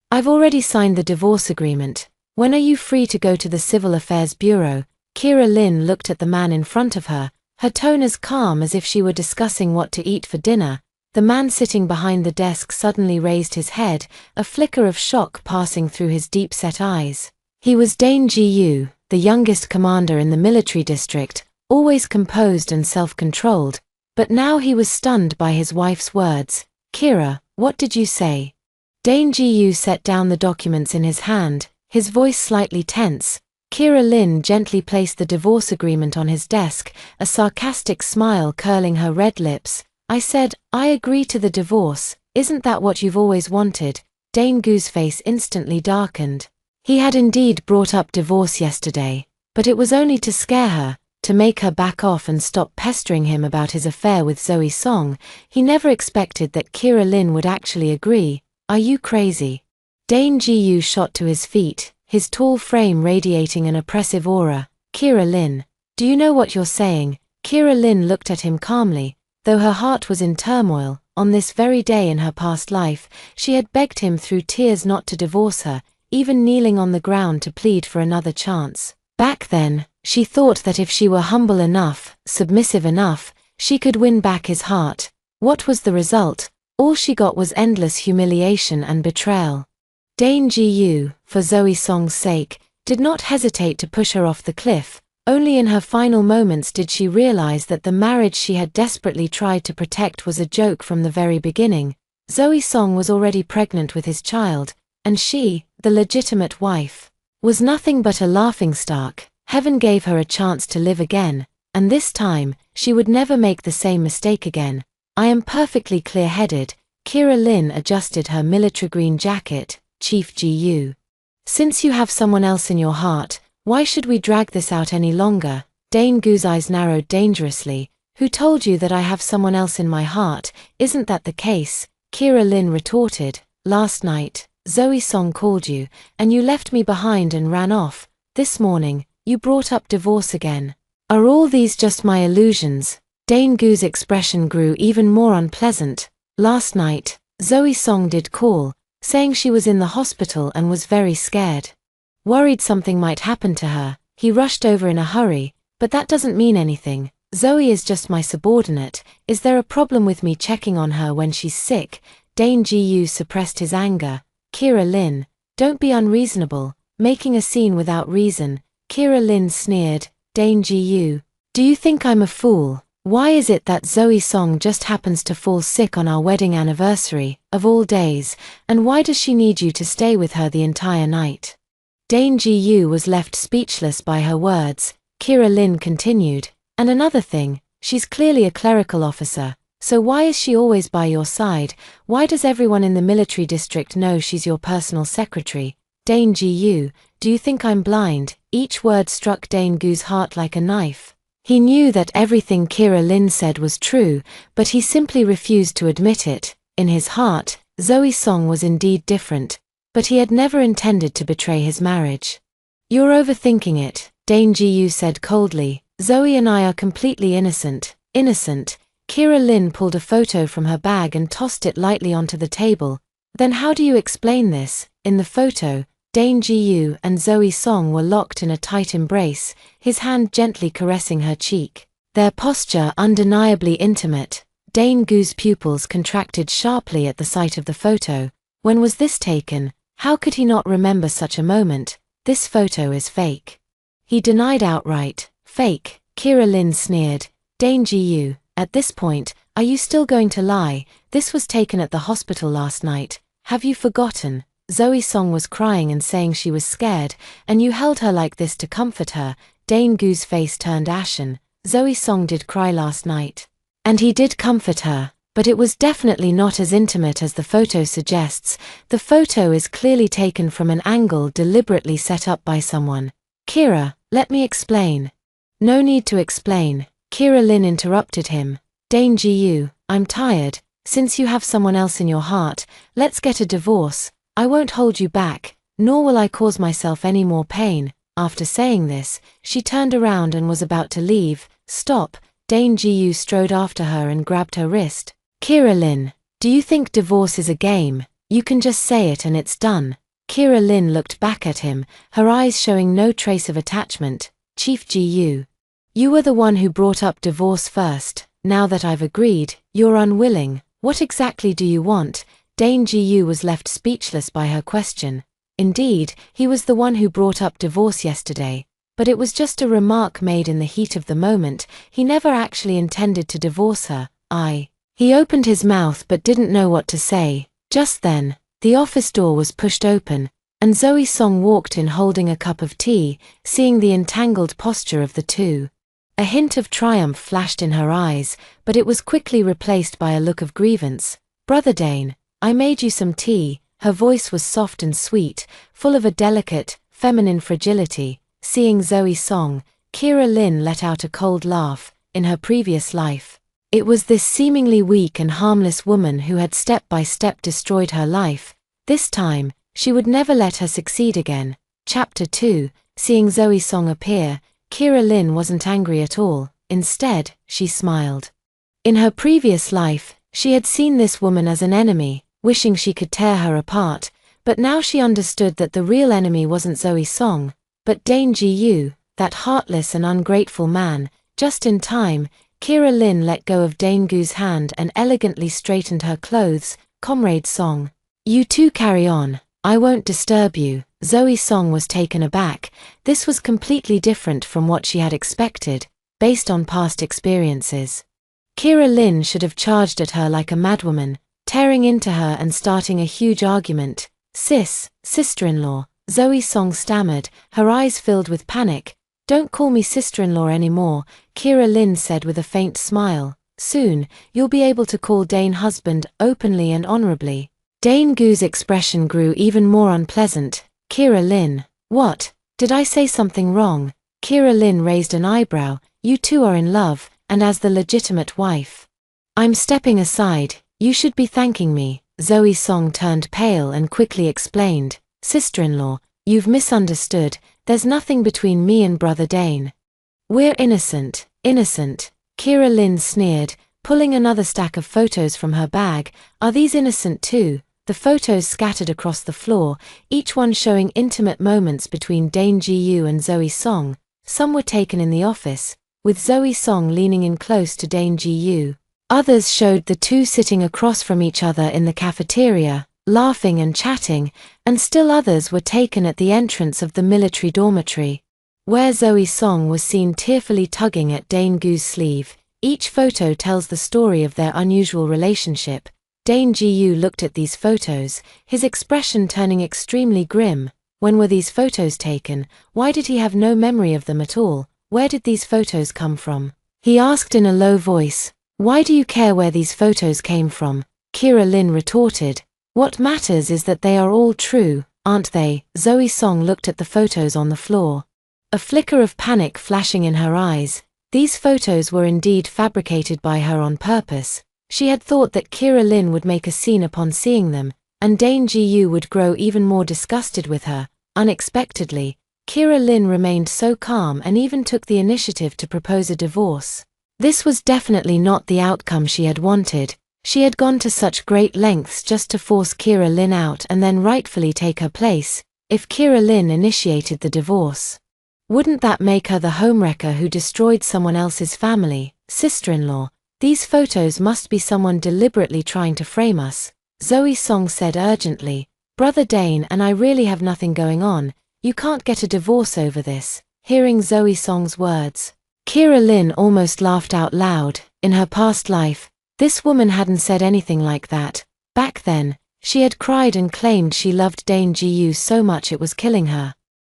I've already signed the divorce agreement. When are you free to go to the Civil Affairs Bureau? Kira Lynn looked at the man in front of her, her tone as calm as if she were discussing what to eat for dinner. The man sitting behind the desk suddenly raised his head, a flicker of shock passing through his deep-set eyes. He was Dane Ji-yu, the youngest commander in the military district, always composed and self-controlled, but now he was stunned by his wife's words. "Kira, what did you say?" Dane Ji-yu set down the documents in his hand, his voice slightly tense. Kira Lynn gently placed the divorce agreement on his desk, a sarcastic smile curling her red lips. "I said, I agree to the divorce. Isn't that what you've always wanted?" Dane Gu's face instantly darkened. He had indeed brought up divorce yesterday, but it was only to scare her, to make her back off and stop pestering him about his affair with Zoe Song. He never expected that Kira Lynn would actually agree. "Are you crazy?" Dane Ji-yu shot to his feet, his tall frame radiating an oppressive aura. "Kira Lynn, do you know what you're saying?" Kira Lynn looked at him calmly. Though her heart was in turmoil, on this very day in her past life, she had begged him through tears not to divorce her, even kneeling on the ground to plead for another chance. Back then, she thought that if she were humble enough, submissive enough, she could win back his heart. What was the result? All she got was endless humiliation and betrayal. Dane Ji-yu, for Zoe Song's sake, did not hesitate to push her off the cliff. Only in her final moments did she realize that the marriage she had desperately tried to protect was a joke from the very beginning. Zoe Song was already pregnant with his child, and she, the legitimate wife, was nothing but a laughingstock. Heaven gave her a chance to live again, and this time, she would never make the same mistake again. "I am perfectly clear-headed." Kira Lynn adjusted her military green jacket. "Chief Ji-yu, since you have someone else in your heart, why should we drag this out any longer?" Dane Gu's eyes narrowed dangerously. "Who told you that I have someone else in my heart? Isn't that the case?" Kira Lynn retorted. "Last night, Zoe Song called you, and you left me behind and ran off. This morning, you brought up divorce again. Are all these just my illusions?" Dane Gu's expression grew even more unpleasant. "Last night, Zoe Song did call, saying she was in the hospital and was very scared. Worried something might happen to her. He rushed over in a hurry, but that doesn't mean anything. Zoe is just my subordinate. Is there a problem with me checking on her when she's sick?" Dane Ji-yu suppressed his anger. "Kira Lynn, don't be unreasonable, making a scene without reason." Kira Lynn sneered. "Dane Ji-yu, do you think I'm a fool? Why is it that Zoe Song just happens to fall sick on our wedding anniversary, of all days, and why does she need you to stay with her the entire night?" Dane Ji-yu was left speechless by her words. Kira Lynn continued, "And another thing, she's clearly a clerical officer, so why is she always by your side? Why does everyone in the military district know she's your personal secretary?" "Dane Ji-yu, do you think I'm blind?" Each word struck Dane Gu's heart like a knife. He knew that everything Kira Lynn said was true, but he simply refused to admit it. In his heart, Zoe Song was indeed different, but he had never intended to betray his marriage. "You're overthinking it," Dane Ji-yu said coldly. "Zoe and I are completely innocent." "Innocent?" Kira Lynn pulled a photo from her bag and tossed it lightly onto the table. "Then how do you explain this?" In the photo, Dane Ji-yu and Zoe Song were locked in a tight embrace, his hand gently caressing her cheek. Their posture undeniably intimate. Dane Gu's pupils contracted sharply at the sight of the photo. When was this taken? How could he not remember such a moment? "This photo is fake." He denied outright. "Fake?" Kira Lynn sneered. "Dane Ji-yu, at this point, are you still going to lie? This was taken at the hospital last night. Have you forgotten? Zoe Song was crying and saying she was scared, and you held her like this to comfort her." Dane Gu's face turned ashen. "Zoe Song did cry last night. And he did comfort her, but it was definitely not as intimate as the photo suggests. The photo is clearly taken from an angle deliberately set up by someone." "Kira, let me explain." "No need to explain." Kira Lynn interrupted him. "Dane Ji-yu, I'm tired. Since you have someone else in your heart, let's get a divorce. I won't hold you back, nor will I cause myself any more pain." After saying this, she turned around and was about to leave. "Stop." Dane Ji-yu strode after her and grabbed her wrist. "Kira Lynn, do you think divorce is a game?" You can just say it and it's done. Kira Lin looked back at him, her eyes showing no trace of attachment. Chief Ji-yu. You were the one who brought up divorce first. Now that I've agreed, you're unwilling. What exactly do you want? Dane Ji-yu was left speechless by her question. Indeed, he was the one who brought up divorce yesterday. But it was just a remark made in the heat of the moment. He never actually intended to divorce her. He opened his mouth but didn't know what to say. Just then, the office door was pushed open, and Zoe Song walked in holding a cup of tea, seeing the entangled posture of the two. A hint of triumph flashed in her eyes, but it was quickly replaced by a look of grievance. Brother Dane, I made you some tea. Her voice was soft and sweet, full of a delicate, feminine fragility. Seeing Zoe Song, Kira Lin let out a cold laugh. In her previous life, it was this seemingly weak and harmless woman who had step by step destroyed her life. This time, she would never let her succeed again. Chapter 2. Seeing Zoe Song appear, Kira Lin wasn't angry at all. Instead, she smiled. In her previous life, she had seen this woman as an enemy, wishing she could tear her apart, but now she understood that the real enemy wasn't Zoe Song, but Dane Ji-yu, that heartless and ungrateful man. Just in time, Kira Lin let go of Dane Gu's hand and elegantly straightened her clothes. Comrade Song. You two carry on, I won't disturb you. Zoe Song was taken aback. This was completely different from what she had expected, based on past experiences. Kira Lin should have charged at her like a madwoman, tearing into her and starting a huge argument. Sister-in-law, Zoe Song stammered, her eyes filled with panic. Don't call me sister-in-law anymore, Kira Lin said with a faint smile. Soon, you'll be able to call Dane husband openly and honorably. Dane Gu's expression grew even more unpleasant. Kira Lin, what? Did I say something wrong? Kira Lin raised an eyebrow. You two are in love, and as the legitimate wife. I'm stepping aside, you should be thanking me. Zoe Song turned pale and quickly explained. Sister-in-law, you've misunderstood. There's nothing between me and Brother Dane. We're innocent. Kira Lin sneered, pulling another stack of photos from her bag. Are these innocent too? The photos scattered across the floor, each one showing intimate moments between Dane Ji-yu and Zoe Song. Some were taken in the office, with Zoe Song leaning in close to Dane Ji-yu. Others showed the two sitting across from each other in the cafeteria, laughing and chatting, and still others were taken at the entrance of the military dormitory, where Zoe Song was seen tearfully tugging at Dane Gu's sleeve. Each photo tells the story of their unusual relationship. Dane Ji-yu looked at these photos, his expression turning extremely grim. When were these photos taken? Why did he have no memory of them at all? Where did these photos come from? He asked in a low voice. Why do you care where these photos came from? Kira Lin retorted. What matters is that they are all true, aren't they? Zoe Song looked at the photos on the floor. A flicker of panic flashing in her eyes. These photos were indeed fabricated by her on purpose. She had thought that Kira Lin would make a scene upon seeing them, and Dane Ji-yu would grow even more disgusted with her. Unexpectedly, Kira Lin remained so calm and even took the initiative to propose a divorce. This was definitely not the outcome she had wanted. She had gone to such great lengths just to force Kira Lin out and then rightfully take her place. If Kira Lin initiated the divorce, wouldn't that make her the homewrecker who destroyed someone else's family? Sister-in-law, these photos must be someone deliberately trying to frame us, Zoe Song said urgently. Brother Dane and I really have nothing going on. You can't get a divorce over this. Hearing Zoe Song's words, Kira Lin almost laughed out loud. In her past life, this woman hadn't said anything like that. Back then, she had cried and claimed she loved Dane Ji-yu so much it was killing her,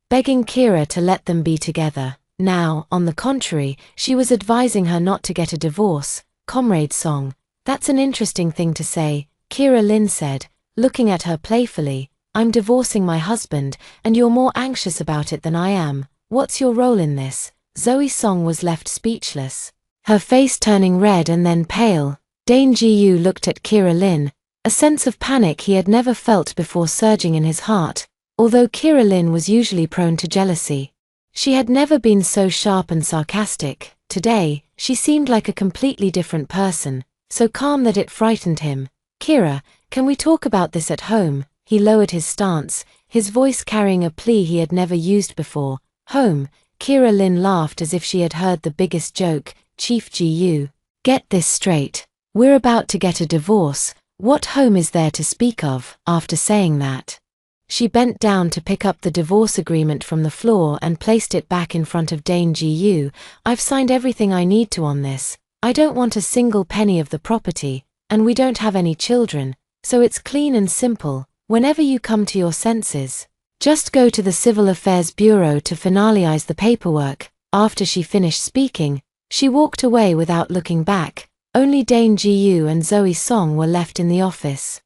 begging Kira to let them be together. Now, on the contrary, she was advising her not to get a divorce. Comrade Song, that's an interesting thing to say, Kira Lin said, looking at her playfully. I'm divorcing my husband, and you're more anxious about it than I am. What's your role in this? Zoe Song was left speechless, her face turning red and then pale. Dane Ji-yu looked at Kira Lin, a sense of panic he had never felt before surging in his heart. Although Kira Lin was usually prone to jealousy, she had never been so sharp and sarcastic. Today, she seemed like a completely different person, so calm that it frightened him. Kira, Can we talk about this at home? He lowered his stance, his voice carrying a plea he had never used before. Home? Kira Lin laughed as if she had heard the biggest joke. Chief Gu. Get this straight. We're about to get a divorce. What home is there to speak of? After saying that, she bent down to pick up the divorce agreement from the floor and placed it back in front of Dane Gu. I've signed everything I need to on this. I don't want a single penny of the property, and we don't have any children, so it's clean and simple. Whenever you come to your senses, just go to the Civil Affairs Bureau to finalize the paperwork. After she finished speaking, she walked away without looking back. Only Dane Gu and Zoe Song were left in the office,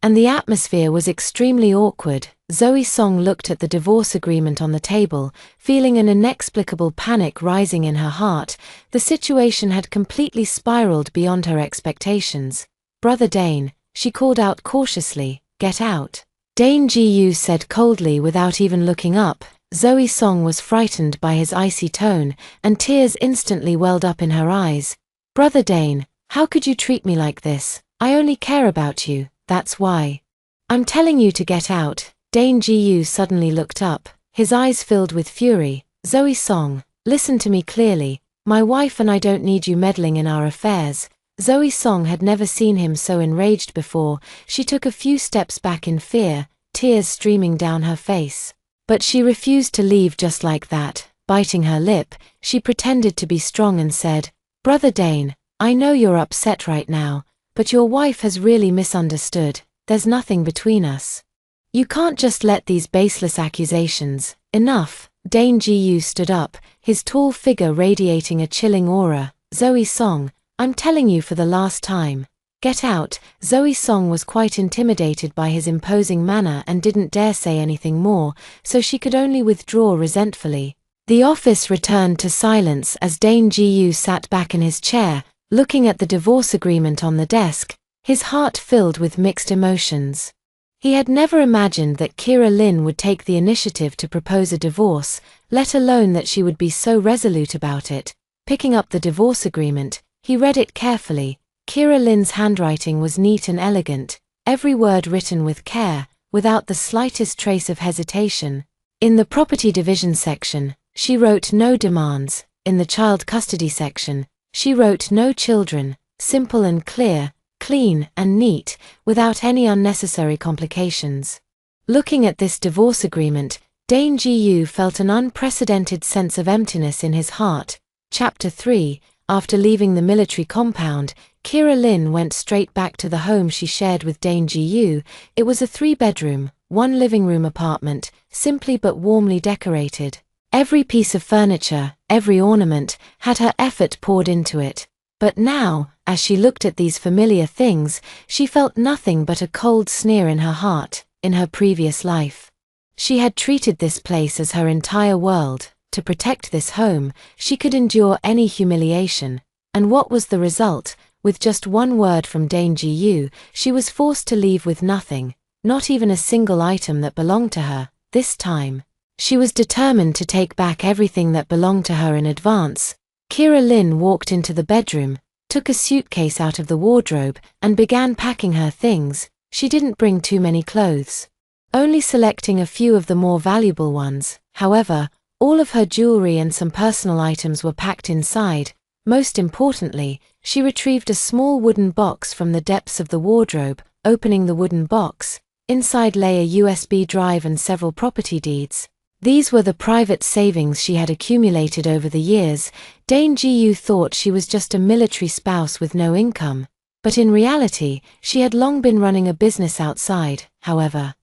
and the atmosphere was extremely awkward. Zoe Song looked at the divorce agreement on the table, feeling an inexplicable panic rising in her heart. The situation had completely spiraled beyond her expectations. Brother Dane, she called out cautiously, get out. Dane Gu said coldly without even looking up. Zoe Song was frightened by his icy tone, and tears instantly welled up in her eyes. Brother Dane, how could you treat me like this? I only care about you, that's why. I'm telling you to get out. Dane Gu suddenly looked up, his eyes filled with fury. Zoe Song, listen to me clearly. My wife and I don't need you meddling in our affairs. Zoe Song had never seen him so enraged before. She took a few steps back in fear, tears streaming down her face. But she refused to leave just like that. Biting her lip, she pretended to be strong and said, Brother Dane, I know you're upset right now, but your wife has really misunderstood. There's nothing between us. You can't just let these baseless accusations. Enough. Dane Gu stood up, his tall figure radiating a chilling aura. Zoe Song, I'm telling you for the last time. Get out. Zoe Song was quite intimidated by his imposing manner and didn't dare say anything more, so she could only withdraw resentfully. The office returned to silence as Dane Gu sat back in his chair, looking at the divorce agreement on the desk, his heart filled with mixed emotions. He had never imagined that Kira Lin would take the initiative to propose a divorce, let alone that she would be so resolute about it. Picking up the divorce agreement, he read it carefully. Kira Lin's handwriting was neat and elegant, every word written with care, without the slightest trace of hesitation. In the property division section, she wrote no demands. In the child custody section, she wrote no children. Simple and clear, clean and neat, without any unnecessary complications. Looking at this divorce agreement, Dane Gu felt an unprecedented sense of emptiness in his heart. Chapter 3. After leaving the military compound, Kira Lin went straight back to the home she shared with Dane Gu. It was a 3-bedroom, 1 living room apartment, simply but warmly decorated. Every piece of furniture, every ornament, had her effort poured into it. But now, as she looked at these familiar things, she felt nothing but a cold sneer in her heart. In her previous life, she had treated this place as her entire world. To protect this home, she could endure any humiliation. And what was the result? With just one word from Dane Gu, she was forced to leave with nothing, not even a single item that belonged to her. This time, she was determined to take back everything that belonged to her in advance. Kira Lin walked into the bedroom, took a suitcase out of the wardrobe, and began packing her things. She didn't bring too many clothes, only selecting a few of the more valuable ones. However, all of her jewelry and some personal items were packed inside. Most importantly, she retrieved a small wooden box from the depths of the wardrobe. Opening the wooden box, inside lay a USB drive and several property deeds. These were the private savings she had accumulated over the years. Dane Gu thought she was just a military spouse with no income, but in reality, she had long been running a business outside. However,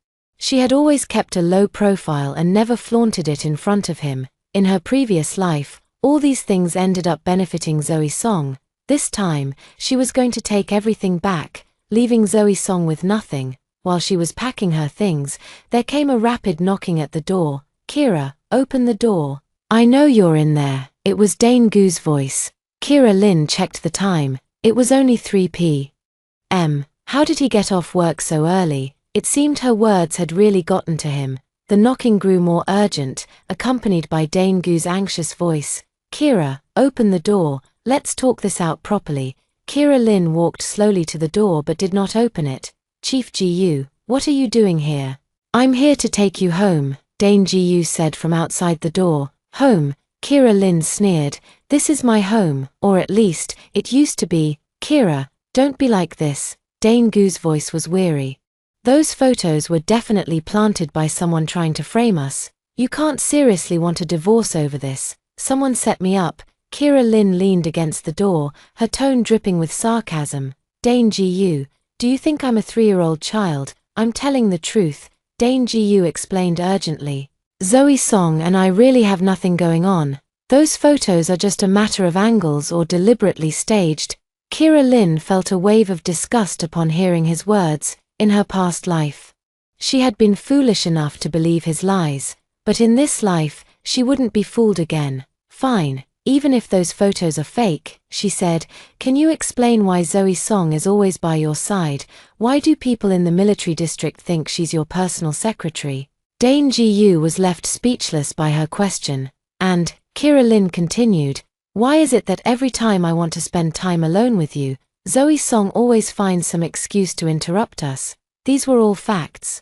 she had always kept a low profile and never flaunted it in front of him. In her previous life, all these things ended up benefiting Zoe Song. This time, she was going to take everything back, leaving Zoe Song with nothing. While she was packing her things, there came a rapid knocking at the door. Kira, open the door. I know you're in there. It was Dane Gu's voice. Kira Lin checked the time. It was only 3 p.m. How did he get off work so early? It seemed her words had really gotten to him. The knocking grew more urgent, accompanied by Dane Gu's anxious voice. Kira, open the door. Let's talk this out properly. Kira Lin walked slowly to the door but did not open it. Chief Ji-yu, what are you doing here? I'm here to take you home, Dane Ji-yu said from outside the door. Home? Kira Lin sneered. This is my home, or at least, it used to be. Kira, don't be like this. Dane Gu's voice was weary. Those photos were definitely planted by someone trying to frame us. You can't seriously want a divorce over this. Someone set me up. Kira Lin leaned against the door, her tone dripping with sarcasm. Dane Ji-yu, do you think I'm a 3-year-old child? I'm telling the truth, Dane Ji-yu explained urgently. Zoe Song and I really have nothing going on. Those photos are just a matter of angles or deliberately staged. Kira Lin felt a wave of disgust upon hearing his words. In her past life, she had been foolish enough to believe his lies, but in this life, she wouldn't be fooled again. Fine, even if those photos are fake, she said. Can you explain why Zoe Song is always by your side? Why do people in the military district think she's your personal secretary? Dane Ji-yu was left speechless by her question, and Kira Lin continued, why is it that every time I want to spend time alone with you, Zoe Song always finds some excuse to interrupt us? These were all facts.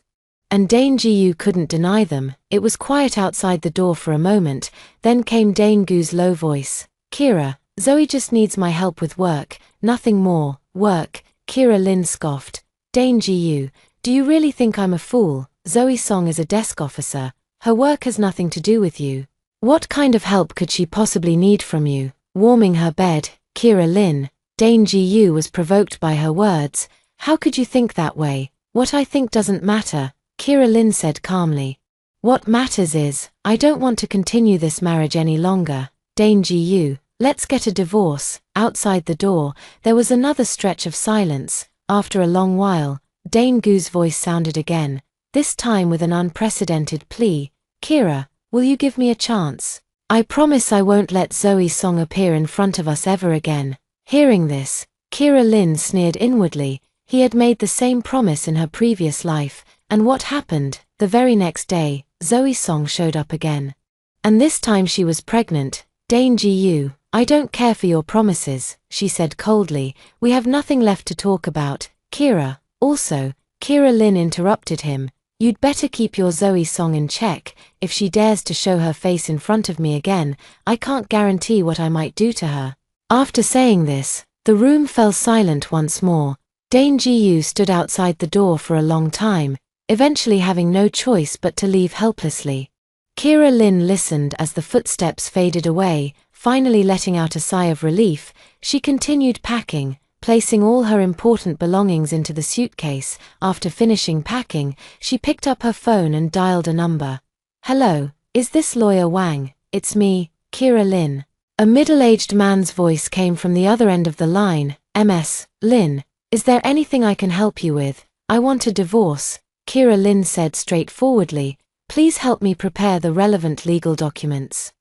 And Dane Ji-yu couldn't deny them. It was quiet outside the door for a moment, then came Dane Gu's low voice. Kira, Zoe just needs my help with work, nothing more. Work? Kira Lin scoffed. Dane Ji-yu, do you really think I'm a fool? Zoe Song is a desk officer. Her work has nothing to do with you. What kind of help could she possibly need from you? Warming her bed, Kira Lin. Dane Ji-yu was provoked by her words. How could you think that way? What I think doesn't matter, Kira Lin said calmly. What matters is, I don't want to continue this marriage any longer. Dane Ji-yu, let's get a divorce. Outside the door, there was another stretch of silence. After a long while, Dane Gu's voice sounded again, this time with an unprecedented plea. Kira, will you give me a chance? I promise I won't let Zoe Song appear in front of us ever again. Hearing this, Kira Lin sneered inwardly. He had made the same promise in her previous life, and what happened? The very next day, Zoe Song showed up again. And this time she was pregnant. Dane Ji-yu, I don't care for your promises, she said coldly. We have nothing left to talk about. Kira, also, Kira Lin interrupted him. You'd better keep your Zoe Song in check. If she dares to show her face in front of me again, I can't guarantee what I might do to her. After saying this, the room fell silent once more. Dane Ji-yu stood outside the door for a long time, eventually having no choice but to leave helplessly. Kira Lin listened as the footsteps faded away, finally letting out a sigh of relief. She continued packing, placing all her important belongings into the suitcase. After finishing packing, she picked up her phone and dialed a number. Hello, is this Lawyer Wang? It's me, Kira Lin. A middle-aged man's voice came from the other end of the line. Ms. Lin, is there anything I can help you with? I want a divorce, Kira Lin said straightforwardly. Please help me prepare the relevant legal documents.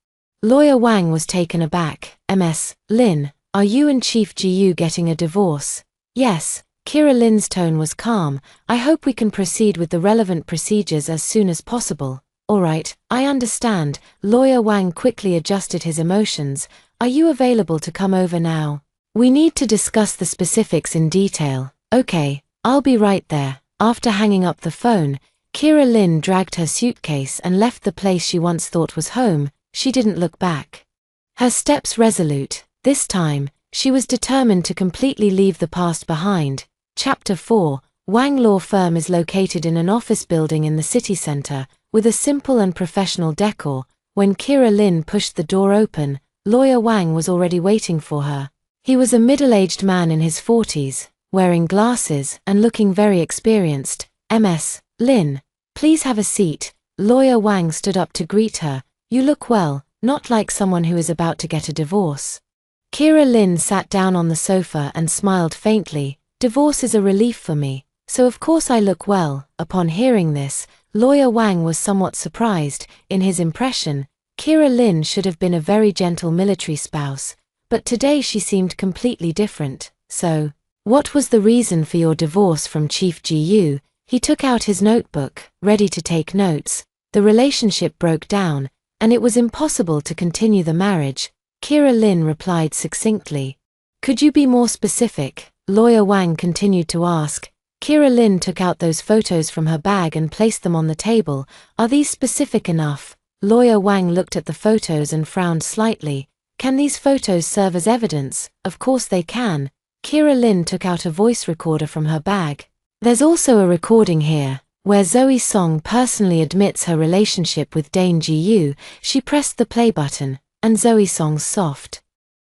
Lawyer Wang was taken aback. Ms. Lin, are you and Chief Ji-yu getting a divorce? Yes, Kira Lin's tone was calm. I hope we can proceed with the relevant procedures as soon as possible. All right, I understand. Lawyer Wang quickly adjusted his emotions. Are you available to come over now? We need to discuss the specifics in detail. Okay, I'll be right there. After hanging up the phone, Kira Lin dragged her suitcase and left the place she once thought was home. She didn't look back. Her steps resolute. This time, she was determined to completely leave the past behind. Chapter 4. Wang Law Firm is located in an office building in the city center, with a simple and professional decor. When Kira Lin pushed the door open, Lawyer Wang was already waiting for her. He was a middle-aged man in his 40s, wearing glasses and looking very experienced. Ms. Lin, please have a seat. Lawyer Wang stood up to greet her. You look well, not like someone who is about to get a divorce. Kira Lin sat down on the sofa and smiled faintly. Divorce is a relief for me, so of course I look well. Upon hearing this, Lawyer Wang was somewhat surprised. In his impression, Kira Lin should have been a very gentle military spouse, but today she seemed completely different. So, what was the reason for your divorce from Chief Ji-yu? He took out his notebook, ready to take notes. The relationship broke down, and it was impossible to continue the marriage. Kira Lin replied succinctly. Could you be more specific? Lawyer Wang continued to ask. Kira Lin took out those photos from her bag and placed them on the table. Are these specific enough? Lawyer Wang looked at the photos and frowned slightly. Can these photos serve as evidence? Of course they can. Kira Lin took out a voice recorder from her bag. There's also a recording here, where Zoe Song personally admits her relationship with Dane Ji-yu. She pressed the play button, and Zoe Song's soft,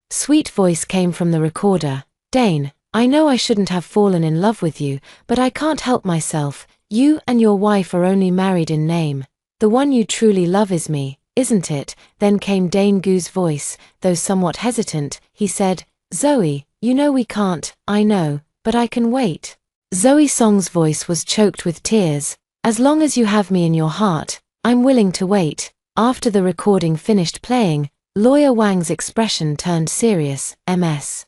sweet voice came from the recorder. Dane, I know I shouldn't have fallen in love with you, but I can't help myself. You and your wife are only married in name. The one you truly love is me, isn't it? Then came Dane Gu's voice, though somewhat hesitant. He said, Zoe, you know we can't. I know, but I can wait. Zoe Song's voice was choked with tears. As long as you have me in your heart, I'm willing to wait. After the recording finished playing, Lawyer Wang's expression turned serious. Ms.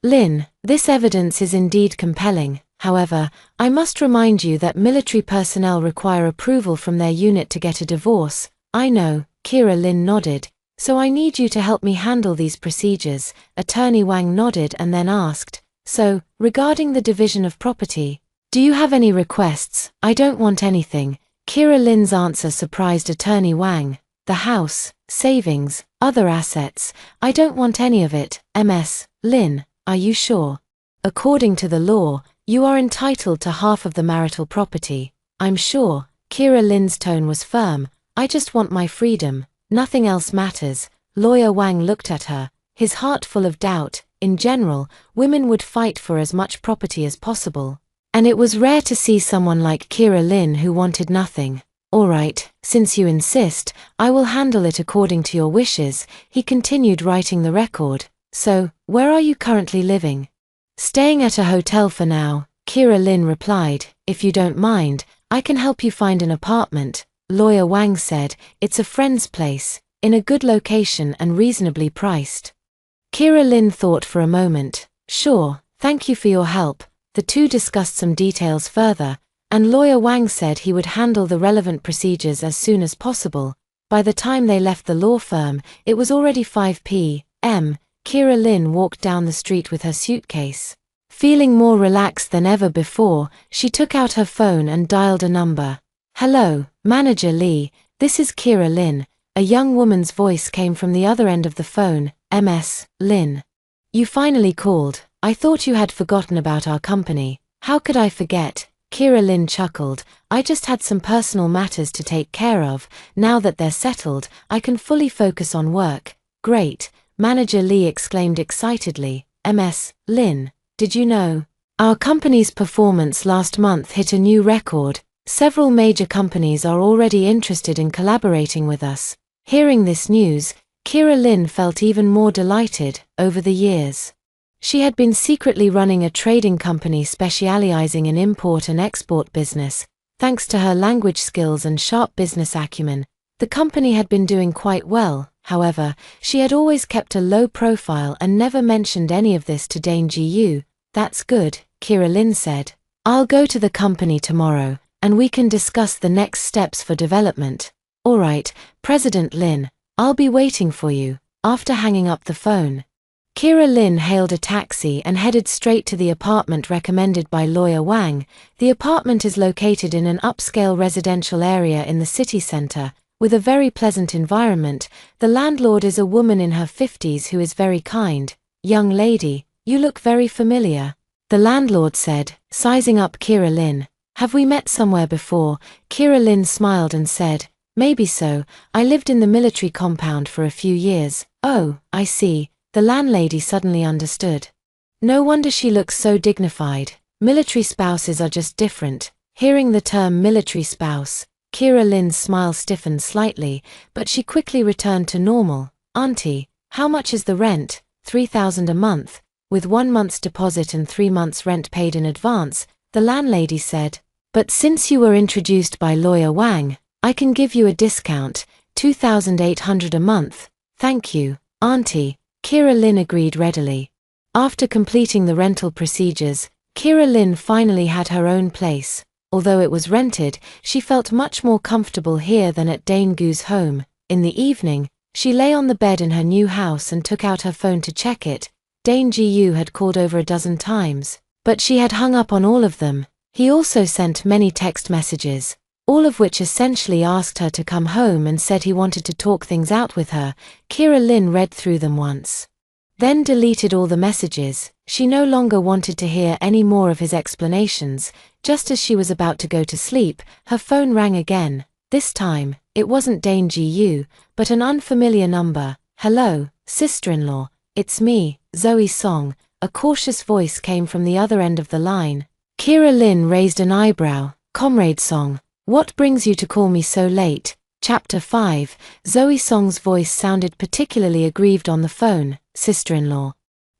Lin, this evidence is indeed compelling. However, I must remind you that military personnel require approval from their unit to get a divorce. I know, Kira Lin nodded. So I need you to help me handle these procedures. Attorney Wang nodded and then asked, so, regarding the division of property, do you have any requests? I don't want anything. Kira Lin's answer surprised Attorney Wang. The house, savings, other assets. I don't want any of it. Ms. Lin, are you sure? According to the law, you are entitled to half of the marital property. I'm sure. Kira Lin's tone was firm. I just want my freedom. Nothing else matters. Lawyer Wang looked at her, his heart full of doubt. In general, women would fight for as much property as possible. And it was rare to see someone like Kira Lin who wanted nothing. All right, since you insist, I will handle it according to your wishes. He continued writing the record. So, where are you currently living? Staying at a hotel for now, Kira Lin replied. If you don't mind, I can help you find an apartment. Lawyer Wang said, it's a friend's place, in a good location and reasonably priced. Kira Lin thought for a moment. Sure, thank you for your help. The two discussed some details further, and Lawyer Wang said he would handle the relevant procedures as soon as possible. By the time they left the law firm, it was already 5 p.m. Kira Lin walked down the street with her suitcase. Feeling more relaxed than ever before, she took out her phone and dialed a number. Hello, Manager Lee, this is Kira Lin. A young woman's voice came from the other end of the phone. Ms. Lin. You finally called. I thought you had forgotten about our company. How could I forget? Kira Lin chuckled. I just had some personal matters to take care of. Now that they're settled, I can fully focus on work. Great, Manager Lee exclaimed excitedly. Ms. Lin, did you know? Our company's performance last month hit a new record. Several major companies are already interested in collaborating with us. Hearing this news, Kira Lin felt even more delighted. Over the years, she had been secretly running a trading company specializing in import and export business. Thanks to her language skills and sharp business acumen, the company had been doing quite well. However, she had always kept a low profile and never mentioned any of this to Dane Ji-yu. That's good, Kira Lin said. I'll go to the company tomorrow, and we can discuss the next steps for development. All right, President Lin, I'll be waiting for you. After hanging up the phone, Kira Lin hailed a taxi and headed straight to the apartment recommended by Lawyer Wang. The apartment is located in an upscale residential area in the city center, with a very pleasant environment. The landlord is a woman in her 50s who is very kind. Young lady, you look very familiar, the landlord said, sizing up Kira Lin. Have we met somewhere before? Kira Lin smiled and said, maybe so. I lived in the military compound for a few years. Oh, I see. The landlady suddenly understood. No wonder she looks so dignified. Military spouses are just different. Hearing the term military spouse, Kira Lin's smile stiffened slightly, but she quickly returned to normal. Auntie, how much is the rent? 3,000 a month, with 1 month's deposit and 3 months' rent paid in advance, the landlady said. But since you were introduced by Lawyer Wang, I can give you a discount, 2,800 a month. Thank you, Auntie. Kira Lin agreed readily. After completing the rental procedures, Kira Lin finally had her own place. Although it was rented, she felt much more comfortable here than at Dane Gu's home. In the evening, she lay on the bed in her new house and took out her phone to check it. Dane Ji-yu had called over a dozen times, but she had hung up on all of them. He also sent many text messages, all of which essentially asked her to come home and said he wanted to talk things out with her. Kira Lynn read through them once, then deleted all the messages. She no longer wanted to hear any more of his explanations. Just as she was about to go to sleep, her phone rang again. This time, it wasn't Dane Gu, but an unfamiliar number. "Hello, sister-in-law, it's me, Zoe Song." A cautious voice came from the other end of the line. Kira Lynn raised an eyebrow. "Comrade Song, what brings you to call me so late?" Chapter 5. Zoe Song's voice sounded particularly aggrieved on the phone. "Sister-in-law,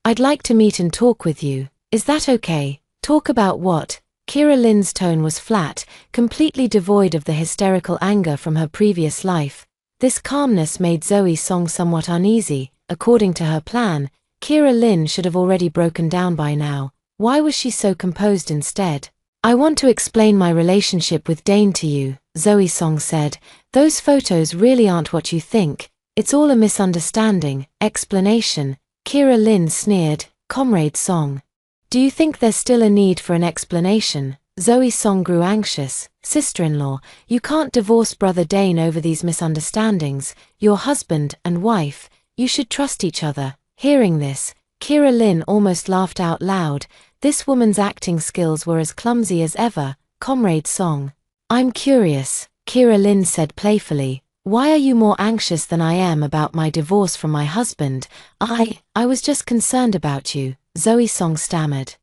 I'd like to meet and talk with you. Is that okay?" "Talk about what?" Kira Lynn's tone was flat, completely devoid of the hysterical anger from her previous life. This calmness made Zoe Song somewhat uneasy. According to her plan, Kira Lynn should have already broken down by now. Why was she so composed instead? "I want to explain my relationship with Dane to you," Zoe Song said. "Those photos really aren't what you think. It's all a misunderstanding." Explanation. Kira Lynn sneered. "Comrade Song, do you think there's still a need for an explanation?" Zoe Song grew anxious. "Sister-in-law, you can't divorce Brother Dane over these misunderstandings. You're husband and wife. You should trust each other." Hearing this, Kira Lynn almost laughed out loud. This woman's acting skills were as clumsy as ever. "Comrade Song, I'm curious," Kira Lynn said playfully. "Why are you more anxious than I am about my divorce from my husband?" I was just concerned about you," Zoe Song stammered.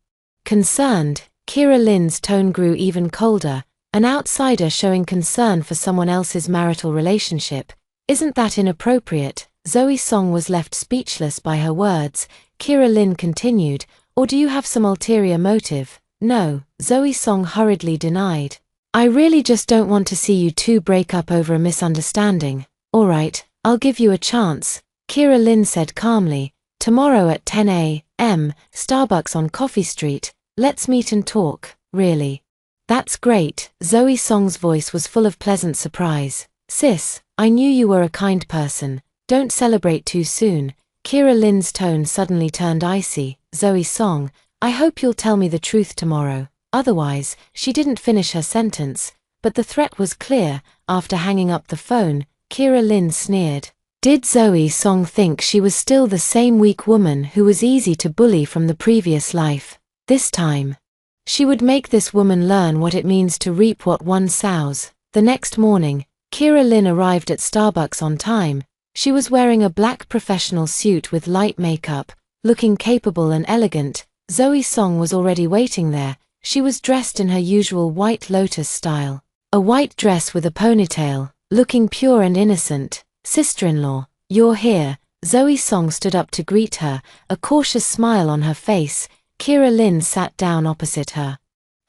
"Concerned?" Kira Lynn's tone grew even colder. "An outsider showing concern for someone else's marital relationship. Isn't that inappropriate?" Zoe Song was left speechless by her words. Kira Lynn continued, "Or do you have some ulterior motive?" "No," Zoe Song hurriedly denied. "I really just don't want to see you two break up over a misunderstanding." "All right, I'll give you a chance," Kira Lynn said calmly. "Tomorrow at 10 a.m., Starbucks on Coffee Street. Let's meet and talk." "Really? That's great." Zoe Song's voice was full of pleasant surprise. "Sis, I knew you were a kind person. Don't celebrate too soon." Kira Lynn's tone suddenly turned icy. "Zoe Song, I hope you'll tell me the truth tomorrow. Otherwise," she didn't finish her sentence, but the threat was clear. After hanging up the phone, Kira Lynn sneered. Did Zoe Song think she was still the same weak woman who was easy to bully from the previous life? This time, she would make this woman learn what it means to reap what one sows. The next morning, Kira Lynn arrived at Starbucks on time. She was wearing a black professional suit with light makeup, looking capable and elegant. Zoe Song was already waiting there. She was dressed in her usual White Lotus style, a white dress with a ponytail, looking pure and innocent. "Sister-in-law, you're here." Zoe Song stood up to greet her, a cautious smile on her face. Kira Lynn sat down opposite her,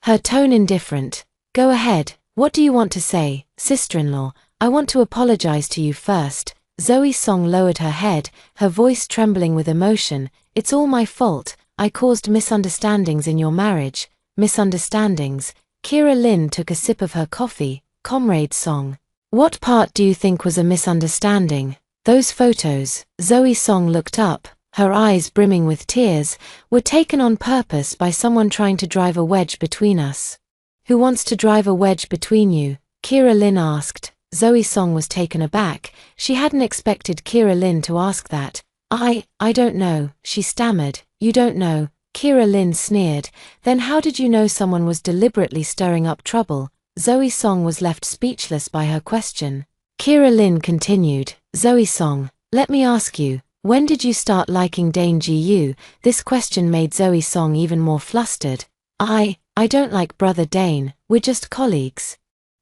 her tone indifferent. "Go ahead, what do you want to say?" "Sister-in-law, I want to apologize to you first." Zoe Song lowered her head, her voice trembling with emotion. "It's all my fault. I caused misunderstandings in your marriage." "Misunderstandings?" Kira Lynn took a sip of her coffee. "Comrade Song, what part do you think was a misunderstanding?" "Those photos," Zoe Song looked up, her eyes brimming with tears, "were taken on purpose by someone trying to drive a wedge between us." "Who wants to drive a wedge between you?" Kira Lynn asked. Zoe Song was taken aback. She hadn't expected Kira Lynn to ask that. I don't know," she stammered. "You don't know?" Kira Lynn sneered. "Then how did you know someone was deliberately stirring up trouble?" Zoe Song was left speechless by her question. Kira Lynn continued. "Zoe Song, let me ask you, when did you start liking Dane Gu?" This question made Zoe Song even more flustered. I don't like Brother Dane, we're just colleagues."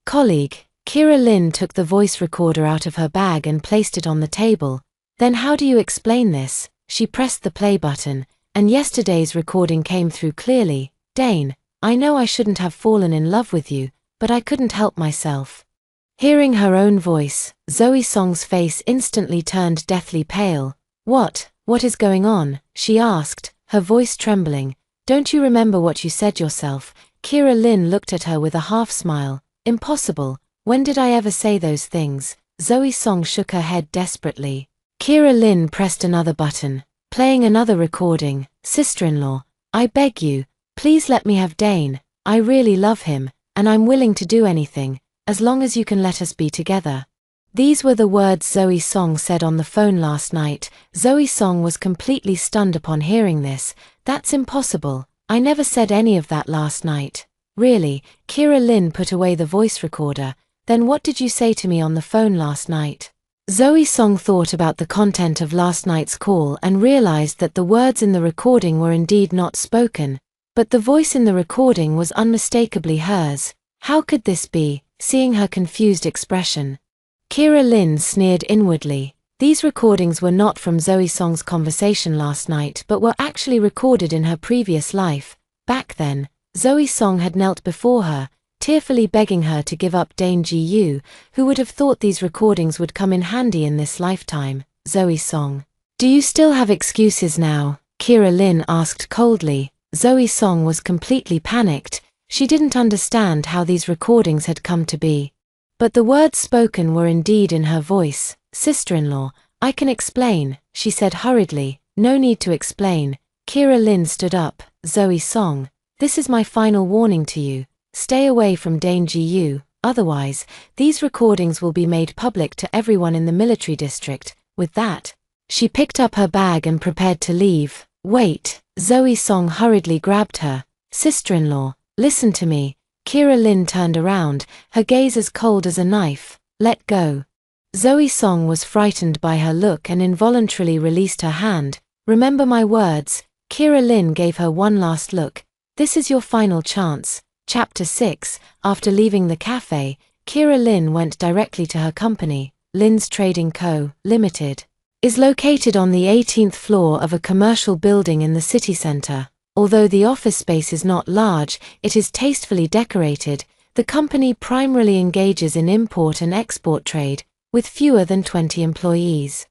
"Colleague?" Kira Lynn took the voice recorder out of her bag and placed it on the table. "Then how do you explain this?" She pressed the play button, and yesterday's recording came through clearly. "Dane, I know I shouldn't have fallen in love with you, but I couldn't help myself." Hearing her own voice, Zoe Song's face instantly turned deathly pale. What is going on?" she asked, her voice trembling. "Don't you remember what you said yourself?" Kira Lynn looked at her with a half-smile. "Impossible. When did I ever say those things?" Zoe Song shook her head desperately. Kira Lynn pressed another button, playing another recording. "Sister-in-law, I beg you, please let me have Dane." I really love him, and I'm willing to do anything, as long as you can let us be together. These were the words Zoe Song said on the phone last night. Zoe Song was completely stunned upon hearing this. That's impossible. I never said any of that last night. Really? Kira Lin put away the voice recorder. Then what did you say to me on the phone last night? Zoe Song thought about the content of last night's call and realized that the words in the recording were indeed not spoken, but the voice in the recording was unmistakably hers. How could this be, seeing her confused expression? Kira Lin sneered inwardly. These recordings were not from Zoe Song's conversation last night but were actually recorded in her previous life. Back then, Zoe Song had knelt before her, tearfully begging her to give up Dane Ji-yu. Who would have thought these recordings would come in handy in this lifetime? Zoe Song. Do you still have excuses now? Kira Lin asked coldly. Zoe Song was completely panicked. She didn't understand how these recordings had come to be. But the words spoken were indeed in her voice. Sister-in-law, I can explain, she said hurriedly. No need to explain. Kira Lin stood up. Zoe Song, this is my final warning to you. Stay away from Dane Ji-yu, otherwise, these recordings will be made public to everyone in the military district. With that, she picked up her bag and prepared to leave. Wait, Zoe Song hurriedly grabbed her. Sister-in-law, listen to me. Kira Lin turned around, her gaze as cold as a knife. Let go. Zoe Song was frightened by her look and involuntarily released her hand. Remember my words. Kira Lin gave her one last look. This is your final chance. Chapter 6. After leaving the cafe, Kira Lin went directly to her company. Lin's Trading Co., Limited, is located on the 18th floor of a commercial building in the city center. Although the office space is not large, it is tastefully decorated. The company primarily engages in import and export trade, with fewer than 20 employees.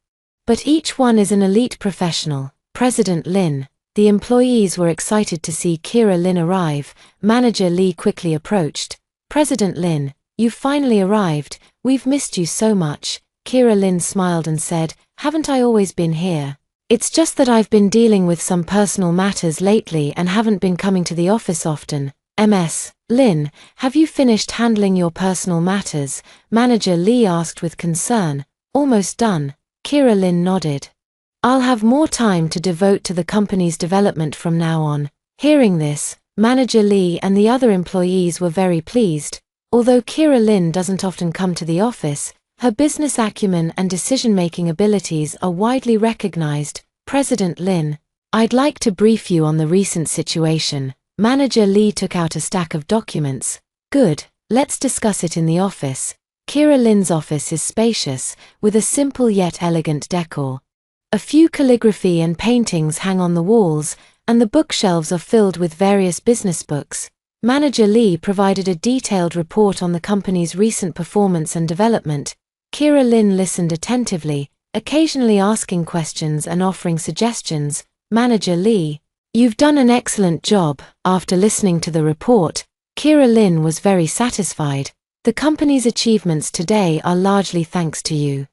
But each one is an elite professional. President Lin. The employees were excited to see Kira Lin arrive. Manager Lee quickly approached. President Lin, you've finally arrived. We've missed you so much. Kira Lin smiled and said, haven't I always been here? It's just that I've been dealing with some personal matters lately and haven't been coming to the office often. Ms. Lin, have you finished handling your personal matters? Manager Lee asked with concern. Almost done. Kira Lin nodded. I'll have more time to devote to the company's development from now on. Hearing this, Manager Lee and the other employees were very pleased. Although Kira Lin doesn't often come to the office, her business acumen and decision-making abilities are widely recognized. President Lin, I'd like to brief you on the recent situation. Manager Lee took out a stack of documents. Good, let's discuss it in the office. Kira Lin's office is spacious, with a simple yet elegant decor. A few calligraphy and paintings hang on the walls, and the bookshelves are filled with various business books. Manager Lee provided a detailed report on the company's recent performance and development. Kira Lin listened attentively, occasionally asking questions and offering suggestions. Manager Lee, you've done an excellent job. After listening to the report, Kira Lin was very satisfied. The company's achievements today are largely thanks to you.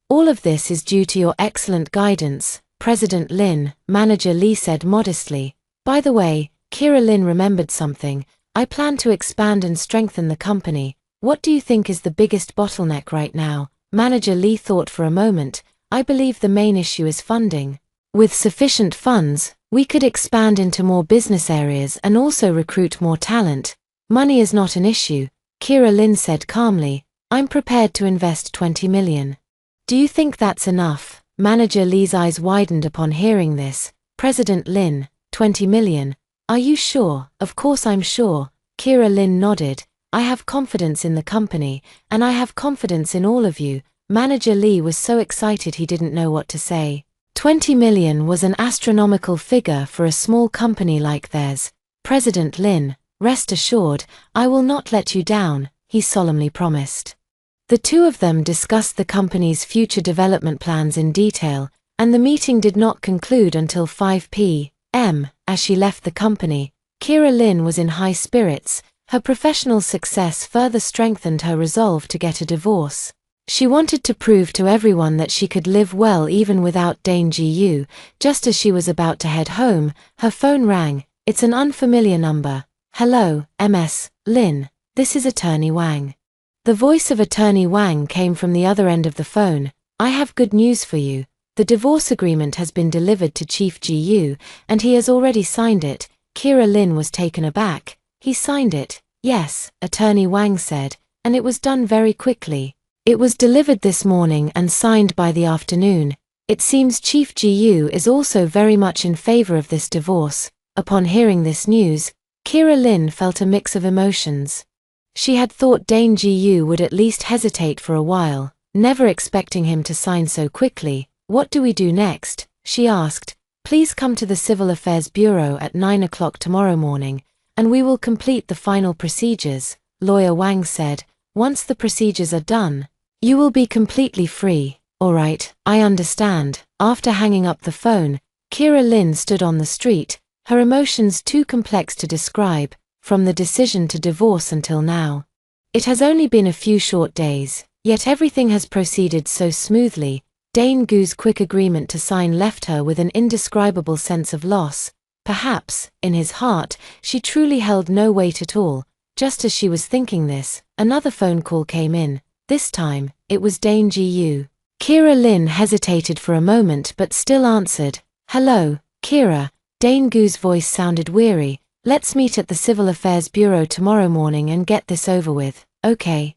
All of this is due to your excellent guidance, President Lin, Manager Lee said modestly. By the way, Kira Lin remembered something. I plan to expand and strengthen the company. What do you think is the biggest bottleneck right now? Manager Lee thought for a moment. I believe the main issue is funding. With sufficient funds, we could expand into more business areas and also recruit more talent. Money is not an issue, Kira Lin said calmly. I'm prepared to invest 20 million. Do you think that's enough? Manager Lee's eyes widened upon hearing this. President Lin, 20 million. Are you sure? Of course I'm sure. Kira Lin nodded. I have confidence in the company, and I have confidence in all of you. Manager Lee was so excited he didn't know what to say. 20 million was an astronomical figure for a small company like theirs. President Lin, rest assured, I will not let you down, he solemnly promised. The two of them discussed the company's future development plans in detail, and the meeting did not conclude until 5 p.m. As she left the company, Kira Lin was in high spirits. Her professional success further strengthened her resolve to get a divorce. She wanted to prove to everyone that she could live well even without Dane Ji-yu. Just as she was about to head home, her phone rang. It's an unfamiliar number. "Hello, MS, Lin, this is Attorney Wang." The voice of Attorney Wang came from the other end of the phone. "I have good news for you. The divorce agreement has been delivered to Chief Gu, and he has already signed it." Kira Lin was taken aback. "He signed it?" "Yes," Attorney Wang said, "and it was done very quickly. It was delivered this morning and signed by the afternoon. It seems Chief Gu is also very much in favor of this divorce." Upon hearing this news, Kira Lin felt a mix of emotions. She had thought Dane Gu would at least hesitate for a while, never expecting him to sign so quickly. "What do we do next?" she asked. "Please come to the Civil Affairs Bureau at 9 o'clock tomorrow morning, and we will complete the final procedures," Lawyer Wang said. "Once the procedures are done, you will be completely free." "All right, I understand." After hanging up the phone, Kira Lin stood on the street, her emotions too complex to describe, from the decision to divorce until now. It has only been a few short days, yet everything has proceeded so smoothly. Dane Gu's quick agreement to sign left her with an indescribable sense of loss. Perhaps, in his heart, she truly held no weight at all. Just as she was thinking this, another phone call came in. This time, it was Dane Gu. Kira Lin hesitated for a moment but still answered. "Hello, Kira." Dane Gu's voice sounded weary. "Let's meet at the Civil Affairs Bureau tomorrow morning and get this over with, okay?"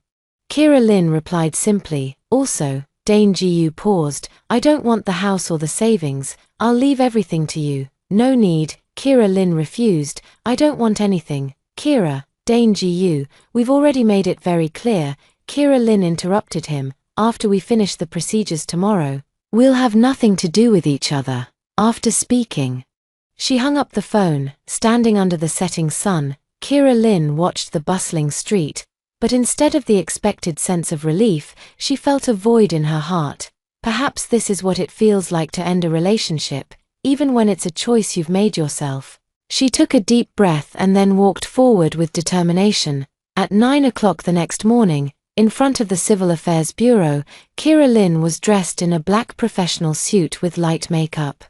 Kira Lin replied simply. "Also," Dane Gu paused, "I don't want the house or the savings. I'll leave everything to you." "No need," Kira Lin refused. "I don't want anything." "Kira," Dane Gu, "we've already made it very clear." Kira Lin interrupted him. "After we finish the procedures tomorrow, we'll have nothing to do with each other." After speaking, she hung up the phone. Standing under the setting sun, Kira Lin watched the bustling street, but instead of the expected sense of relief, she felt a void in her heart. Perhaps this is what it feels like to end a relationship, even when it's a choice you've made yourself. She took a deep breath and then walked forward with determination. At 9 o'clock the next morning, in front of the Civil Affairs Bureau, Kira Lin was dressed in a black professional suit with light makeup.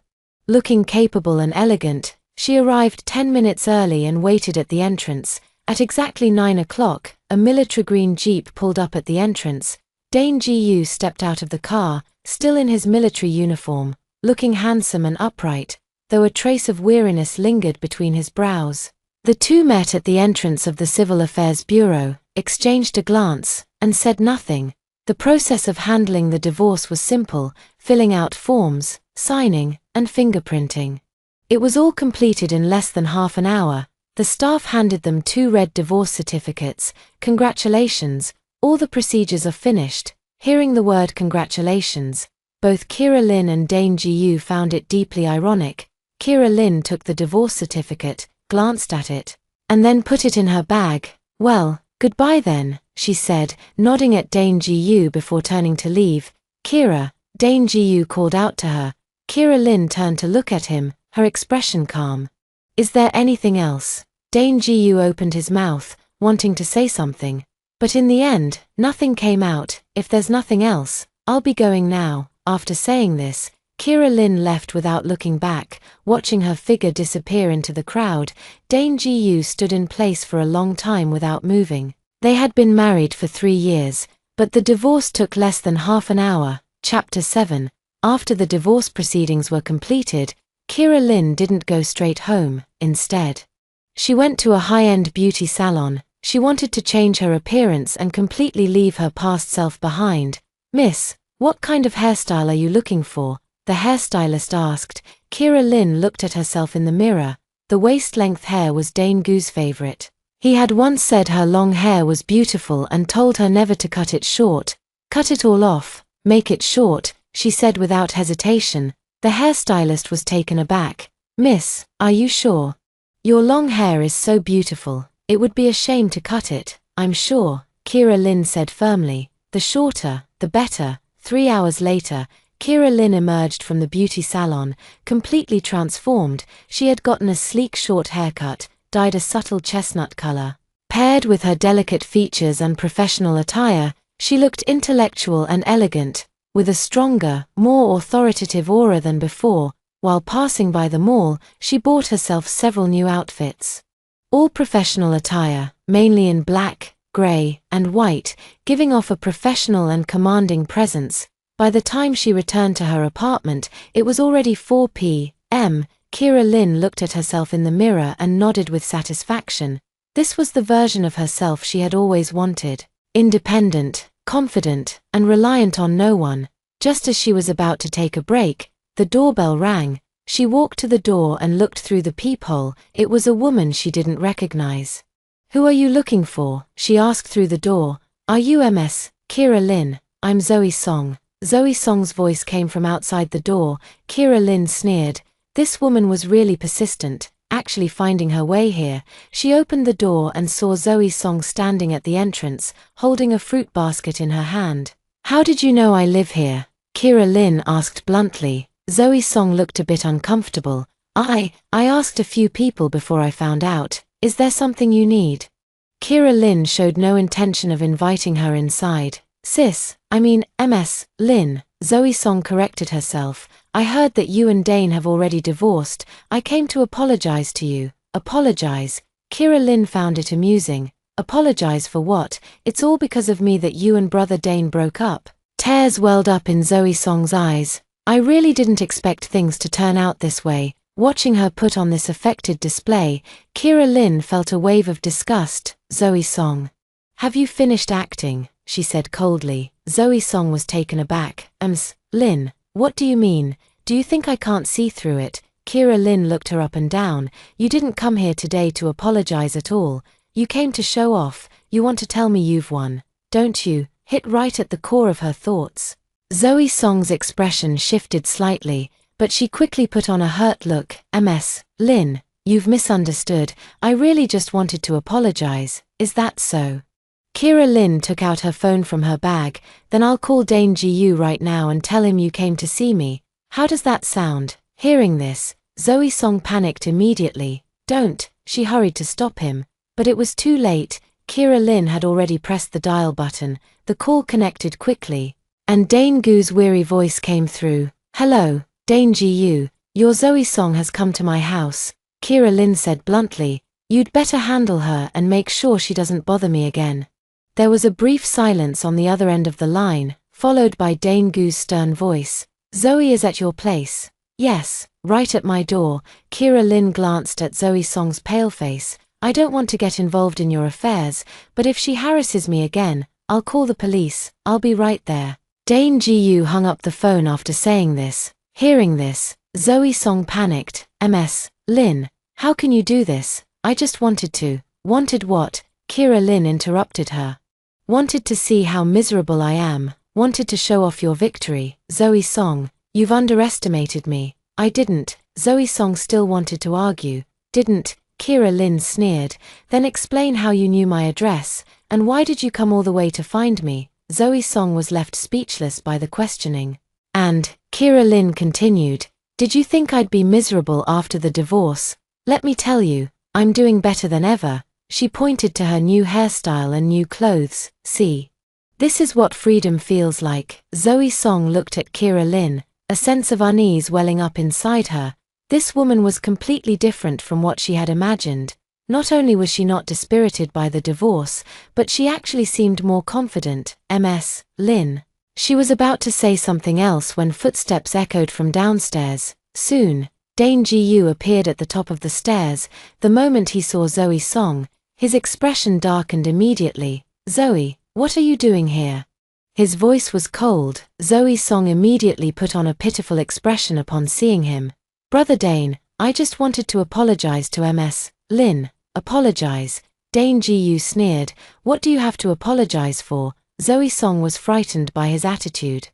Looking capable and elegant, she arrived 10 minutes early and waited at the entrance. At exactly 9 o'clock, a military green jeep pulled up at the entrance. Dane Gu stepped out of the car, still in his military uniform, looking handsome and upright, though a trace of weariness lingered between his brows. The two met at the entrance of the Civil Affairs Bureau, exchanged a glance, and said nothing. The process of handling the divorce was simple, filling out forms, signing, and fingerprinting. It was all completed in less than half an hour. The staff handed them 2 red divorce certificates. "Congratulations, all the procedures are finished." Hearing the word congratulations, both Kira Lin and Dane Gu found it deeply ironic. Kira Lin took the divorce certificate, glanced at it, and then put it in her bag. "Well, goodbye then," she said, nodding at Dane Gu before turning to leave. "Kira," Dane Gu called out to her. Kira Lin turned to look at him, her expression calm. "Is there anything else?" Dane Gu opened his mouth, wanting to say something, but in the end, nothing came out. "If there's nothing else, I'll be going now." After saying this, Kira Lin left without looking back. Watching her figure disappear into the crowd, Dane Gu stood in place for a long time without moving. They had been married for 3 years, but the divorce took less than half an hour. Chapter 7. After the divorce proceedings were completed, Kira Lin didn't go straight home. Instead, she went to a high-end beauty salon. She wanted to change her appearance and completely leave her past self behind. "Miss, what kind of hairstyle are you looking for?" the hairstylist asked. Kira Lin looked at herself in the mirror. The waist-length hair was Dane Gu's favorite. He had once said her long hair was beautiful and told her never to cut it short. "Cut it all off, make it short," she said without hesitation. The hairstylist was taken aback. "Miss, are you sure? Your long hair is so beautiful, it would be a shame to cut it." "I'm sure," Kira Lin said firmly. "The shorter, the better." 3 hours later, Kira Lin emerged from the beauty salon, completely transformed. She had gotten a sleek short haircut, dyed a subtle chestnut color. Paired with her delicate features and professional attire, she looked intellectual and elegant, with a stronger, more authoritative aura than before. While passing by the mall, she bought herself several new outfits. All professional attire, mainly in black, grey, and white, giving off a professional and commanding presence. By the time she returned to her apartment, it was already 4 p.m. Kira Lynn looked at herself in the mirror and nodded with satisfaction. This was the version of herself she had always wanted. Independent, confident, and reliant on no one. Just as she was about to take a break, the doorbell rang. She walked to the door and looked through the peephole. It was a woman she didn't recognize. "Who are you looking for?" she asked through the door. "Are you Ms. Kira Lynn?" "I'm Zoe Song." Zoe Song's voice came from outside the door. Kira Lynn sneered. This woman was really persistent, actually finding her way here. She opened the door and saw Zoe Song standing at the entrance, holding a fruit basket in her hand. "How did you know I live here?" Kira Lynn asked bluntly. Zoe Song looked a bit uncomfortable. I asked a few people before I found out. Is there something you need?" Kira Lynn showed no intention of inviting her inside. Ms. Lynn," Zoe Song corrected herself. "I heard that you and Dane have already divorced. I came to apologize to you." "Apologize?" Kira Lynn found it amusing. "Apologize for what? It's all because of me that you and brother Dane broke up." Tears welled up in Zoe Song's eyes. "I really didn't expect things to turn out this way." Watching her put on this affected display, Kira Lynn felt a wave of disgust. "Zoe Song, have you finished acting?" she said coldly. Zoe Song was taken aback. "Ms. Lynn, what do you mean? Do you think I can't see through it?" Kira Lynn looked her up and down. "You didn't come here today to apologize at all. You came to show off. You want to tell me you've won, don't you?" Hit right at the core of her thoughts. Zoe Song's expression shifted slightly, but she quickly put on a hurt look. "Ms. Lynn, you've misunderstood. I really just wanted to apologize. Is that so?" Kira Lynn took out her phone from her bag. "Then I'll call Dane Gu right now and tell him you came to see me. How does that sound?" Hearing this, Zoe Song panicked immediately. "Don't," she hurried to stop him. But it was too late. Kira Lynn had already pressed the dial button. The call connected quickly, and Dane Gu's weary voice came through. "Hello, Dane Gu, your Zoe Song has come to my house." Kira Lynn said bluntly. "You'd better handle her and make sure she doesn't bother me again." There was a brief silence on the other end of the line, followed by Dane Gu's stern voice. "Zoe is at your place?" "Yes, right at my door." Kira Lynn glanced at Zoe Song's pale face. "I don't want to get involved in your affairs, but if she harasses me again, I'll call the police. I'll be right there." Dane Gu hung up the phone after saying this. Hearing this, Zoe Song panicked. "Ms. Lynn, how can you do this? I just wanted to." "Wanted what?" Kira Lynn interrupted her. "Wanted to see how miserable I am. Wanted to show off your victory." "Zoe Song, you've underestimated me." "I didn't." Zoe Song still wanted to argue. "Didn't?" Kira Lynn sneered. "Then explain how you knew my address, and why did you come all the way to find me?" Zoe Song was left speechless by the questioning. "And," Kira Lynn continued, "did you think I'd be miserable after the divorce? Let me tell you, I'm doing better than ever." She pointed to her new hairstyle and new clothes. "See? This is what freedom feels like." Zoe Song looked at Kira Lynn, a sense of unease welling up inside her. This woman was completely different from what she had imagined. Not only was she not dispirited by the divorce, but she actually seemed more confident. "Ms. Lynn." She was about to say something else when footsteps echoed from downstairs. Soon, Dane Gu appeared at the top of the stairs. The moment he saw Zoe Song, his expression darkened immediately. "Zoe, what are you doing here?" His voice was cold. Zoe Song immediately put on a pitiful expression upon seeing him. "Brother Dane, I just wanted to apologize to Ms. Lynn." "Apologize?" Dane Gu sneered. "What do you have to apologize for?" Zoe Song was frightened by his attitude,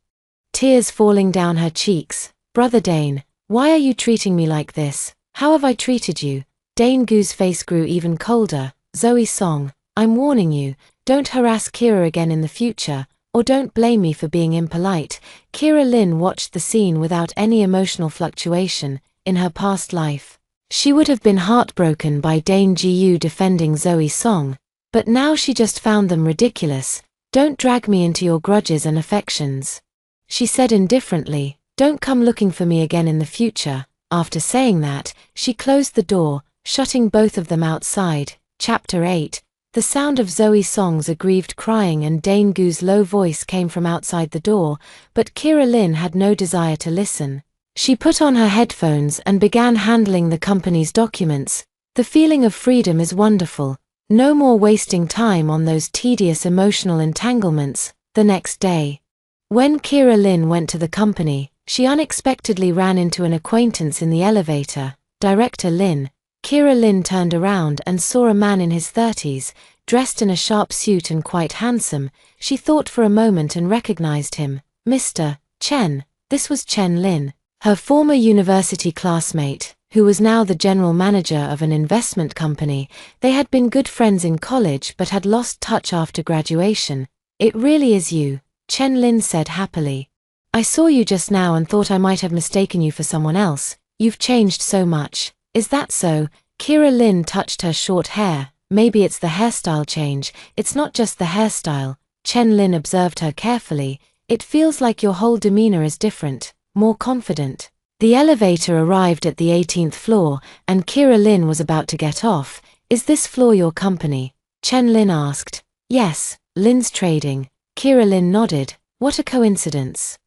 tears falling down her cheeks. "Brother Dane, why are you treating me like this? How have I treated you?" Dane Gu's face grew even colder. "Zoe Song, I'm warning you, don't harass Kira again in the future, or don't blame me for being impolite." Kira Lynn watched the scene without any emotional fluctuation. In her past life, she would have been heartbroken by Dane Gu defending Zoe Song, but now she just found them ridiculous. "Don't drag me into your grudges and affections," she said indifferently. "Don't come looking for me again in the future." After saying that, she closed the door. shutting both of them outside. Chapter 8. The sound of Zoe Song's aggrieved crying and Dane Gu's low voice came from outside the door, but Kira Lin had no desire to listen. She put on her headphones and began handling the company's documents. The feeling of freedom is wonderful. No more wasting time on those tedious emotional entanglements. The next day, when Kira Lin went to the company, she unexpectedly ran into an acquaintance in the elevator. Director Lin. Kira Lin turned around and saw a man in his 30s, dressed in a sharp suit and quite handsome. She thought for a moment and recognized him. Mr. Chen. This was Chen Lin, her former university classmate, who was now the general manager of an investment company. They had been good friends in college but had lost touch after graduation. It really is you, Chen Lin said happily. I saw you just now and thought I might have mistaken you for someone else. You've changed so much. Is that so? Kira Lin touched her short hair. Maybe it's the hairstyle change. It's not just the hairstyle. Chen Lin observed her carefully. It feels like your whole demeanor is different, more confident. The elevator arrived at the 18th floor, and Kira Lin was about to get off. Is this floor your company? Chen Lin asked. Yes, Lin's Trading. Kira Lin nodded. What a coincidence.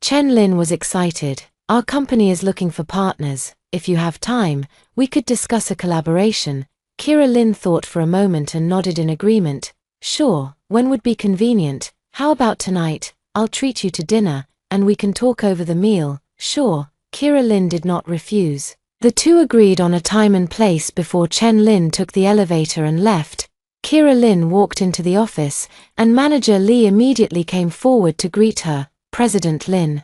Chen Lin was excited. Our company is looking for partners. If you have time, we could discuss a collaboration. Kira Lin thought for a moment and nodded in agreement. Sure, when would be convenient? How about tonight? I'll treat you to dinner, and we can talk over the meal. Sure, Kira Lin did not refuse. The two agreed on a time and place before Chen Lin took the elevator and left. Kira Lin walked into the office, and Manager Li immediately came forward to greet her. President Lin.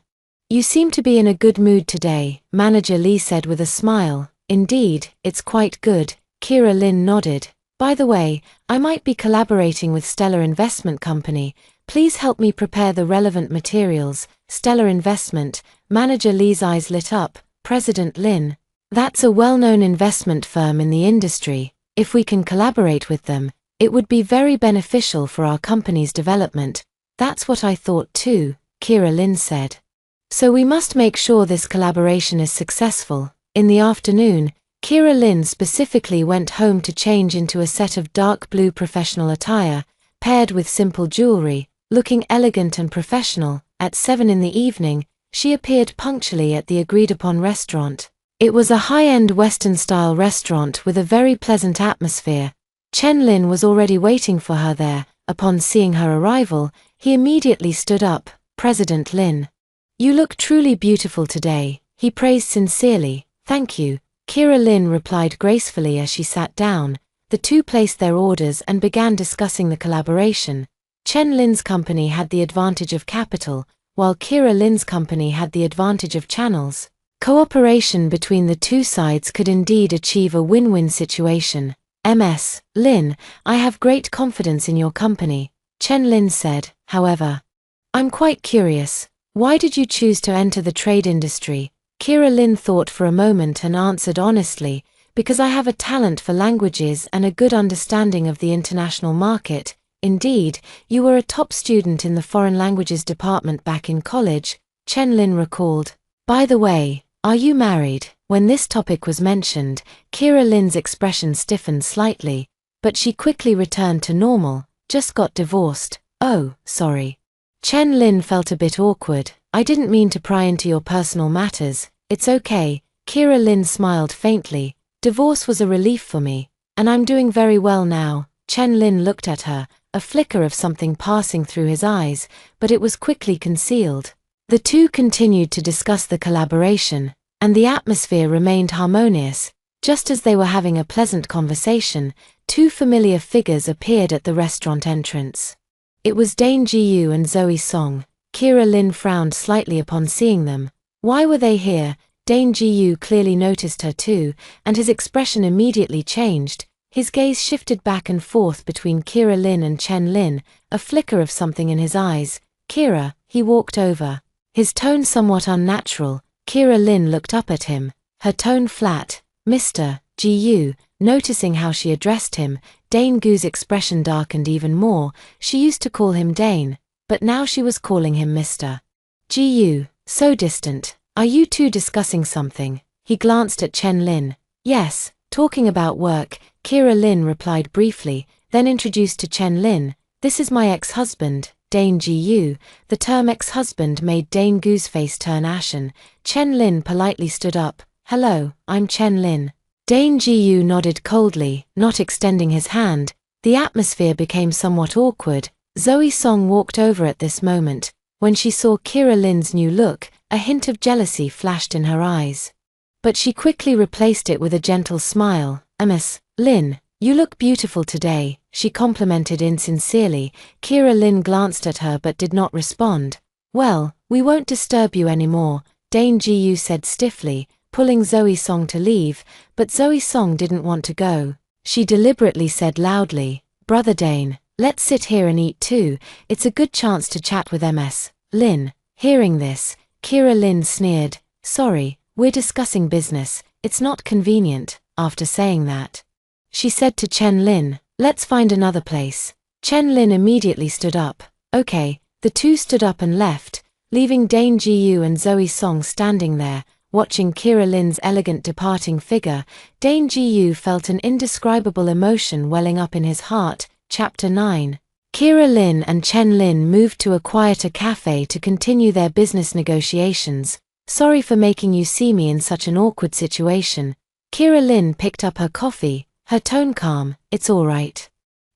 You seem to be in a good mood today, Manager Li said with a smile. Indeed, it's quite good. Kira Lin nodded. By the way, I might be collaborating with Stellar Investment Company. Please help me prepare the relevant materials. Stellar Investment. Manager Li's eyes lit up. President Lin. That's a well-known investment firm in the industry. If we can collaborate with them, it would be very beneficial for our company's development. That's what I thought too, Kira Lin said. So we must make sure this collaboration is successful. In the afternoon, Kira Lin specifically went home to change into a set of dark blue professional attire, paired with simple jewelry, looking elegant and professional. At 7 in the evening, she appeared punctually at the agreed-upon restaurant. It was a high-end Western-style restaurant with a very pleasant atmosphere. Chen Lin was already waiting for her there. Upon seeing her arrival, he immediately stood up. President Lin. You look truly beautiful today, he praised sincerely. Thank you. Kira Lin replied gracefully as she sat down. The two placed their orders and began discussing the collaboration. Chen Lin's company had the advantage of capital, while Kira Lin's company had the advantage of channels. Cooperation between the two sides could indeed achieve a win-win situation. Ms. Lin, I have great confidence in your company, Chen Lin said. However, I'm quite curious. Why did you choose to enter the trade industry? Kira Lin thought for a moment and answered honestly, because I have a talent for languages and a good understanding of the international market. Indeed, you were a top student in the foreign languages department back in college, Chen Lin recalled. By the way, are you married? When this topic was mentioned, Kira Lin's expression stiffened slightly, but she quickly returned to normal. Just got divorced. Oh, sorry. Chen Lin felt a bit awkward. I didn't mean to pry into your personal matters. It's okay. Kira Lin smiled faintly. Divorce was a relief for me, and I'm doing very well now. Chen Lin looked at her, a flicker of something passing through his eyes, but it was quickly concealed. The two continued to discuss the collaboration, and the atmosphere remained harmonious. Just as they were having a pleasant conversation, two familiar figures appeared at the restaurant entrance. It was Dane Jiyu and Zoe Song. Kira Lin frowned slightly upon seeing them. Why were they here? Dane Jiyu clearly noticed her too, and his expression immediately changed. His gaze shifted back and forth between Kira Lin and Chen Lin, a flicker of something in his eyes. Kira, he walked over. His tone somewhat unnatural. Kira Lin looked up at him, her tone flat. Mr. Jiyu. Noticing how she addressed him, Dane Gu's expression darkened even more. She used to call him Dane, but now she was calling him Mr. Jiyu. So distant. Are you two discussing something? He glanced at Chen Lin. Yes, Talking about work, Kira Lin replied briefly, then introduced to Chen Lin, "This is my ex-husband, Dane Ji-yu." The term ex-husband made Dane Gu's face turn ashen. Chen Lin politely stood up. "Hello, I'm Chen Lin." Dane Ji-yu nodded coldly, not extending his hand. The atmosphere became somewhat awkward. Zoe Song walked over at this moment. When she saw Kira Lin's new look, a hint of jealousy flashed in her eyes. But she quickly replaced it with a gentle smile. "Miss Lin, you look beautiful today," she complimented insincerely. Kira Lin glanced at her but did not respond. "Well, we won't disturb you anymore," Dane Ji-yu said stiffly, pulling Zoe Song to leave, but Zoe Song didn't want to go. She deliberately said loudly, "Brother Dane, let's sit here and eat too. It's a good chance to chat with Ms. Lin." Hearing this, Kira Lin sneered, "Sorry, we're discussing business, it's not convenient." After saying that, she said to Chen Lin, "Let's find another place." Chen Lin immediately stood up. "Okay." The two stood up and left, leaving Dane Ji-yu and Zoe Song standing there, watching Kira Lin's elegant departing figure. Dane Ji-yu felt an indescribable emotion welling up in his heart. Chapter 9. Kira Lin and Chen Lin moved to a quieter cafe to continue their business negotiations. "Sorry for making you see me in such an awkward situation." Kira Lin picked up her coffee, her tone calm. "It's all right."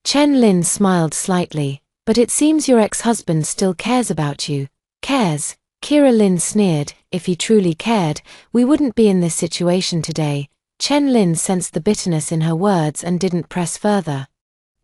Chen Lin smiled slightly. "But it seems your ex-husband still cares about you." "Cares?" Kira Lin sneered. "If he truly cared, we wouldn't be in this situation today." Chen Lin sensed the bitterness in her words and didn't press further,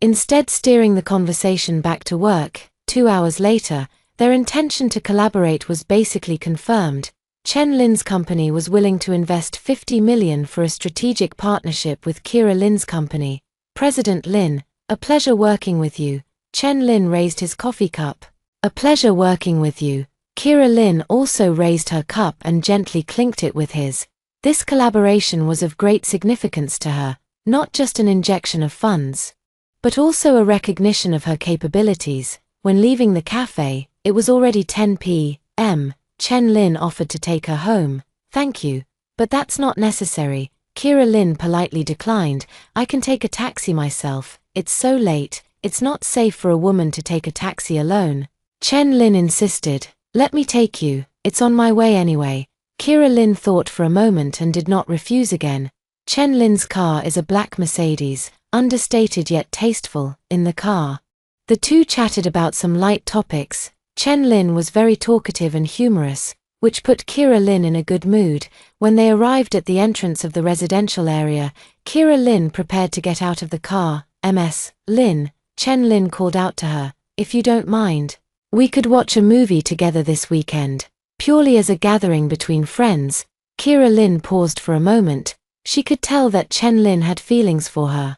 instead steering the conversation back to work. 2 hours later, their intention to collaborate was basically confirmed. Chen Lin's company was willing to invest 50 million for a strategic partnership with Kira Lin's company. "President Lin, a pleasure working with you." Chen Lin raised his coffee cup. "A pleasure working with you." Kira Lin also raised her cup and gently clinked it with his. This collaboration was of great significance to her, not just an injection of funds, but also a recognition of her capabilities. When leaving the cafe, it was already 10 p.m. Chen Lin offered to take her home. "Thank you, but that's not necessary." Kira Lin politely declined. "I can take a taxi myself. It's so late, it's not safe for a woman to take a taxi alone." Chen Lin insisted. "Let me take you, it's on my way anyway." Kira Lin thought for a moment and did not refuse again. Chen Lin's car is a black Mercedes, understated yet tasteful. In the car, the two chatted about some light topics. Chen Lin was very talkative and humorous, which put Kira Lin in a good mood. When they arrived at the entrance of the residential area, Kira Lin prepared to get out of the car. "Ms. Lin," Chen Lin called out to her, "if you don't mind, we could watch a movie together this weekend." Purely as a gathering between friends, Kira Lin paused for a moment. She could tell that Chen Lin had feelings for her,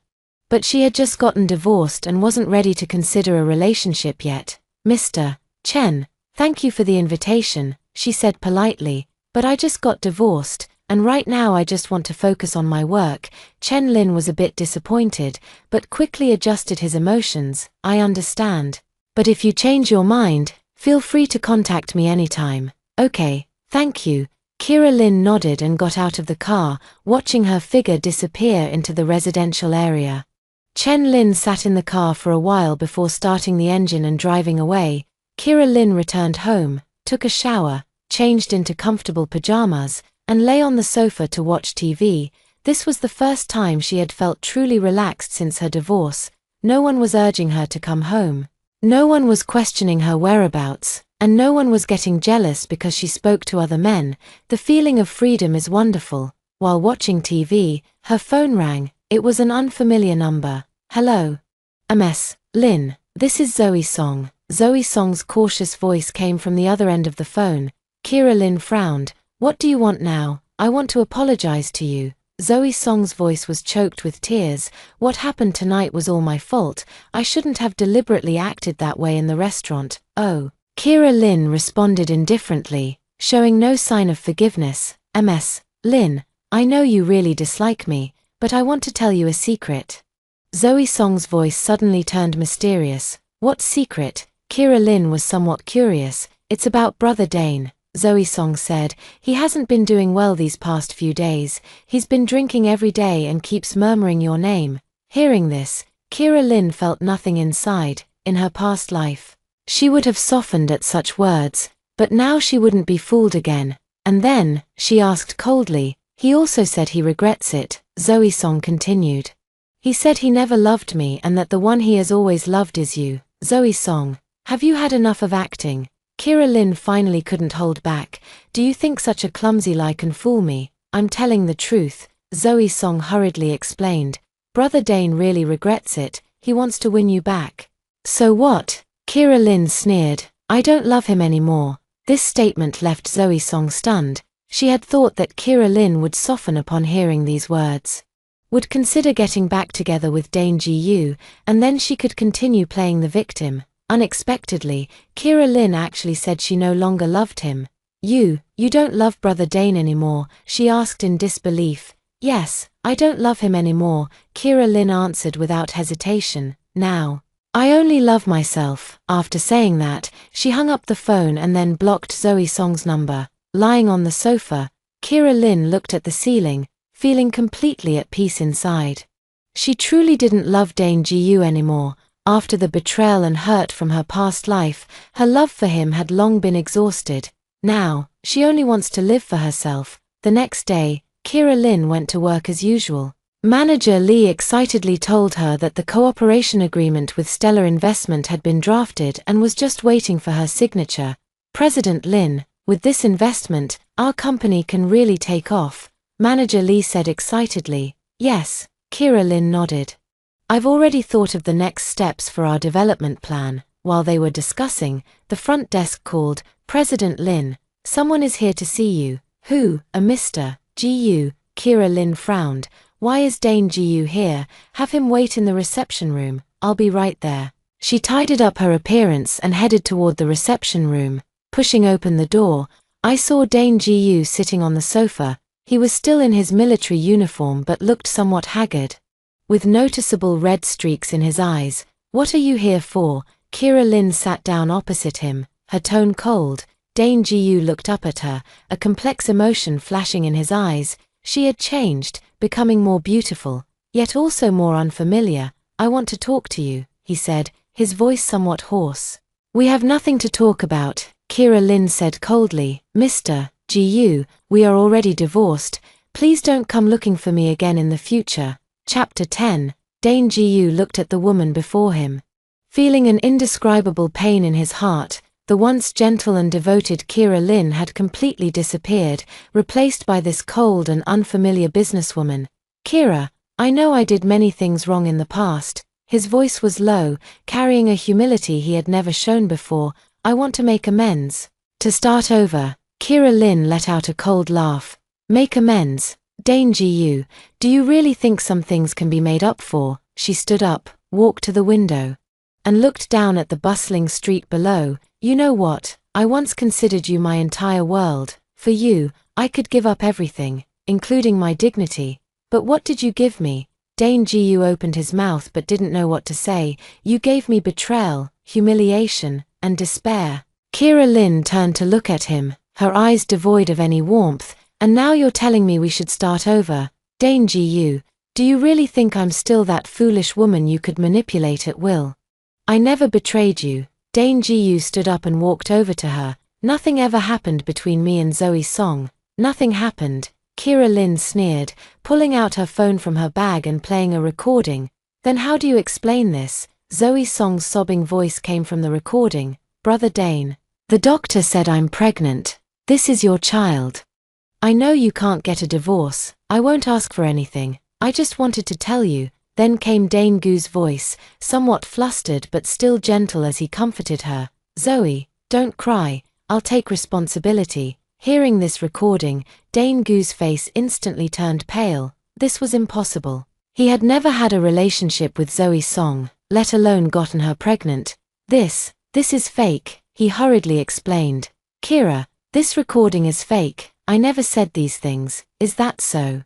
but she had just gotten divorced and wasn't ready to consider a relationship yet. "Mr. Chen, thank you for the invitation," she said politely, "but I just got divorced, and right now I just want to focus on my work." Chen Lin was a bit disappointed, but quickly adjusted his emotions. "I understand. But if you change your mind, feel free to contact me anytime." "Okay, thank you." Kira Lin nodded and got out of the car, watching her figure disappear into the residential area. Chen Lin sat in the car for a while before starting the engine and driving away. Kira Lin returned home, took a shower, changed into comfortable pajamas, and lay on the sofa to watch TV. This was the first time she had felt truly relaxed since her divorce. No one was urging her to come home. No one was questioning her whereabouts, and no one was getting jealous because she spoke to other men. The feeling of freedom is wonderful. While watching TV, her phone rang. It was an unfamiliar number. "Hello. Ms. Lin, this is Zoe Song." Zoe Song's cautious voice came from the other end of the phone. Kira Lin frowned. "What do you want now?" "I want to apologize to you." Zoe Song's voice was choked with tears. "What happened tonight was all my fault. I shouldn't have deliberately acted that way in the restaurant." "Oh." Kira Lin responded indifferently, showing no sign of forgiveness. "Ms. Lin, I know you really dislike me, but I want to tell you a secret." Zoe Song's voice suddenly turned mysterious. "What secret?" Kira Lin was somewhat curious. "It's about Brother Dane." Zoe Song said. He hasn't been doing well these past few days. He's been drinking every day and keeps murmuring your name. Hearing this, Kira Lin felt nothing inside. In her past life, she would have softened at such words, but now she wouldn't be fooled again. And then, she asked coldly, he also said he regrets it. Zoe Song continued. He said he never loved me and that the one he has always loved is you. Zoe Song, have you had enough of acting? Kira Lin finally couldn't hold back. Do you think such a clumsy lie can fool me? I'm telling the truth, Zoe Song hurriedly explained. Brother Dane really regrets it. He wants to win you back. So what? Kira Lin sneered. I don't love him anymore. This statement left Zoe Song stunned. She had thought that Kira Lin would soften upon hearing these words. Would consider getting back together with Dane Ji-yu, and then she could continue playing the victim. Unexpectedly, Kira Lin actually said she no longer loved him. You don't love Brother Dane anymore? She asked in disbelief. Yes, I don't love him anymore, Kira Lin answered without hesitation. Now, I only love myself. After saying that, she hung up the phone and then blocked Zoe Song's number. Lying on the sofa, Kira Lin looked at the ceiling, feeling completely at peace inside. She truly didn't love Dane Ji-yu anymore. After the betrayal and hurt from her past life, her love for him had long been exhausted. Now, she only wants to live for herself. The next day, Kira Lin went to work as usual. Manager Lee excitedly told her that the cooperation agreement with Stellar Investment had been drafted and was just waiting for her signature. President Lin, with this investment, our company can really take off, Manager Lee said excitedly. Yes, Kira Lin nodded. I've already thought of the next steps for our development plan. While they were discussing, the front desk called, President Lin, someone is here to see you. Who? A Mr. Ji-yu, Kira Lin frowned. Why is Dane Ji-yu here? Have him wait in the reception room. I'll be right there. She tidied up her appearance and headed toward the reception room. Pushing open the door, I saw Dane Ji-yu sitting on the sofa. He was still in his military uniform but looked somewhat haggard, with noticeable red streaks in his eyes. What are you here for? Kira Lin sat down opposite him, her tone cold. Dane Ji-yu looked up at her, a complex emotion flashing in his eyes. She had changed, becoming more beautiful, yet also more unfamiliar. I want to talk to you, he said, his voice somewhat hoarse. We have nothing to talk about, Kira Lin said coldly. Mr. Ji-yu, we are already divorced. Please don't come looking for me again in the future. Chapter 10. Dane Ji-yu looked at the woman before him. Feeling an indescribable pain in his heart, the once gentle and devoted Kira Lin had completely disappeared, replaced by this cold and unfamiliar businesswoman. Kira, I know I did many things wrong in the past. His voice was low, carrying a humility he had never shown before. I want to make amends. To start over, Kira Lin let out a cold laugh. Make amends? Dane Ji-yu, do you really think some things can be made up for? She stood up, walked to the window, and looked down at the bustling street below. You know what? I once considered you my entire world. For you, I could give up everything, including my dignity. But what did you give me? Dane Ji-yu opened his mouth but didn't know what to say. You gave me betrayal, humiliation, and despair. Kira Lin turned to look at him, her eyes devoid of any warmth. And now you're telling me we should start over? Dane Ji-yu, do you really think I'm still that foolish woman you could manipulate at will? I never betrayed you. Dane Ji-yu stood up and walked over to her. Nothing ever happened between me and Zoe Song. Nothing happened, Kira Lin sneered, pulling out her phone from her bag and playing a recording. Then how do you explain this? Zoe Song's sobbing voice came from the recording. Brother Dane, the doctor said I'm pregnant. This is your child. I know you can't get a divorce. I won't ask for anything. I just wanted to tell you. Then came Dane Gu's voice, somewhat flustered but still gentle as he comforted her. Zoe, don't cry. I'll take responsibility. Hearing this recording, Dane Gu's face instantly turned pale. This was impossible. He had never had a relationship with Zoe Song, let alone gotten her pregnant. This is fake, he hurriedly explained. Kira, this recording is fake. I never said these things. Is that so?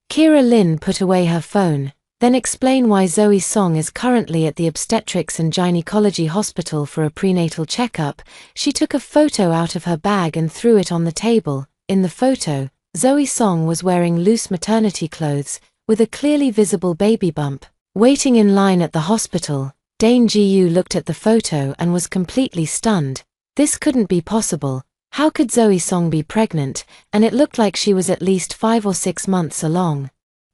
Kira Lin put away her phone. Then explain why Zoe Song is currently at the Obstetrics and Gynecology Hospital for a prenatal checkup. She took a photo out of her bag and threw it on the table. In the photo, Zoe Song was wearing loose maternity clothes, with a clearly visible baby bump. Waiting in line at the hospital, Dane Ji-yu looked at the photo and was completely stunned. This couldn't be possible. How could Zoe Song be pregnant, and it looked like she was at least 5 or 6 months along?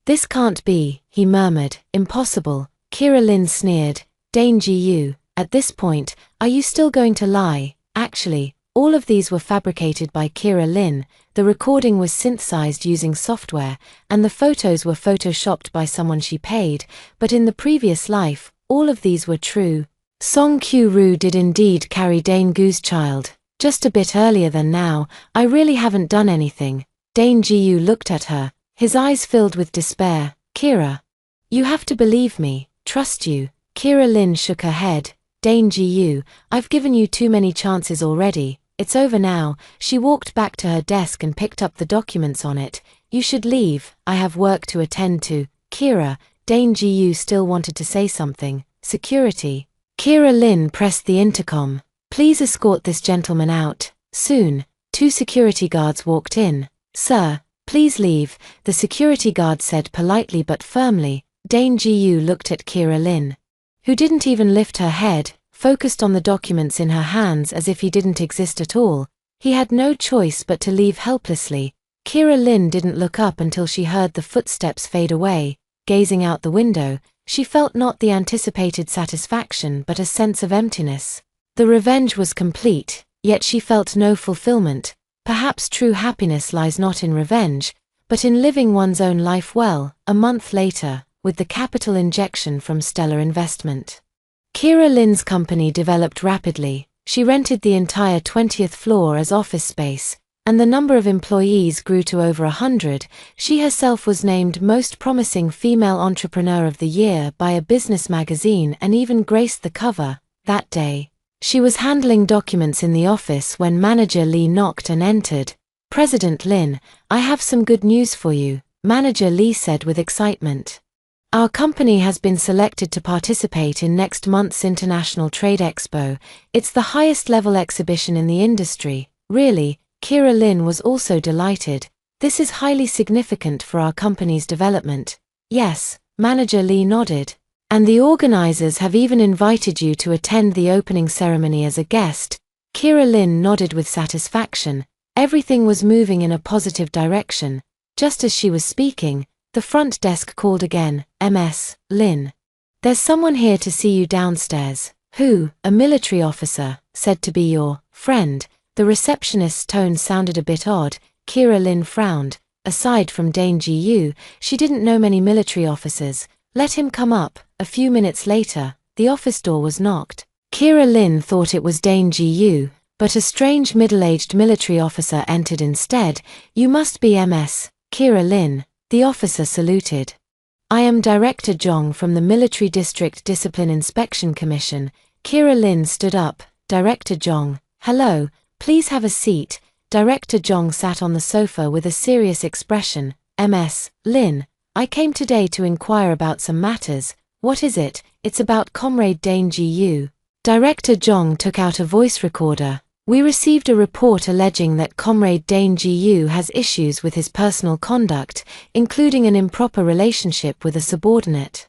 This can't be, he murmured. Impossible. Kira Lin sneered. Dane Ji-yu, at this point, are you still going to lie? Actually, all of these were fabricated by Kira Lin, the recording was synthesized using software, and the photos were photoshopped by someone she paid, but in the previous life, all of these were true. Song Kyu-ru did indeed carry Dane Gu's child, just a bit earlier than now. I really haven't done anything. Dane Ji-yu looked at her, his eyes filled with despair. Kira, you have to believe me, trust you. Kira Lin shook her head. Dane Ji-yu, I've given you too many chances already. It's over now. She walked back to her desk and picked up the documents on it. You should leave, I have work to attend to. Kira, Dane Ji-yu still wanted to say something. Security. Kira Lin pressed the intercom. Please escort this gentleman out. Soon, 2 security guards walked in. Sir, please leave, the security guard said politely but firmly. Dane Ji-yu looked at Kira Lin, who didn't even lift her head, focused on the documents in her hands as if he didn't exist at all. He had no choice but to leave helplessly. Kira Lin didn't look up until she heard the footsteps fade away. Gazing out the window, she felt not the anticipated satisfaction but a sense of emptiness. The revenge was complete, yet she felt no fulfillment. Perhaps true happiness lies not in revenge, but in living one's own life well. A month later, with the capital injection from Stellar Investment, Kira Lin's company developed rapidly. She rented the entire 20th floor as office space, and the number of employees grew to over 100. She herself was named Most Promising Female Entrepreneur of the Year by a business magazine and even graced the cover. That day, she was handling documents in the office when Manager Lee knocked and entered. President Lin, I have some good news for you, Manager Lee said with excitement. Our company has been selected to participate in next month's International Trade Expo. It's the highest level exhibition in the industry. Really, Kira Lin was also delighted. This is highly significant for our company's development. Yes, Manager Lee nodded. And the organizers have even invited you to attend the opening ceremony as a guest. Kira Lin nodded with satisfaction. Everything was moving in a positive direction. Just as she was speaking, the front desk called again. Ms. Lin. There's someone here to see you downstairs. Who? A military officer, said to be your friend. The receptionist's tone sounded a bit odd. Kira Lin frowned. Aside from Dane Ji-yu, she didn't know many military officers. Let him come up. A few minutes later, the office door was knocked. Kira Lin thought it was Dane Ji-yu, but a strange middle-aged military officer entered instead. You must be Ms. Kira Lin. The officer saluted. I am Director Jong from the Military District Discipline Inspection Commission. Kira Lin stood up. Director Jong, hello, please have a seat. Director Jong sat on the sofa with a serious expression. Ms. Lin, I came today to inquire about some matters. What is it? It's about Comrade Dane Ji-yu. Director Jong took out a voice recorder. We received a report alleging that Comrade Dane Ji-yu has issues with his personal conduct, including an improper relationship with a subordinate.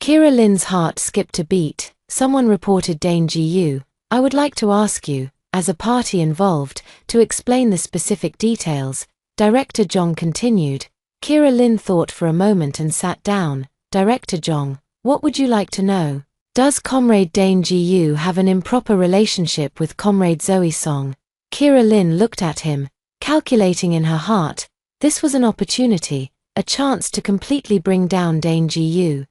Kira Lin's heart skipped a beat. Someone reported Dane Ji-yu. I would like to ask you, as a party involved, to explain the specific details. Director Jong continued. Kira Lin thought for a moment and sat down. Director Jong, what would you like to know? Does Comrade Dane Ji-yu have an improper relationship with Comrade Zoe Song? Kira Lin looked at him, calculating in her heart. This was an opportunity, a chance to completely bring down Dane Ji-yu.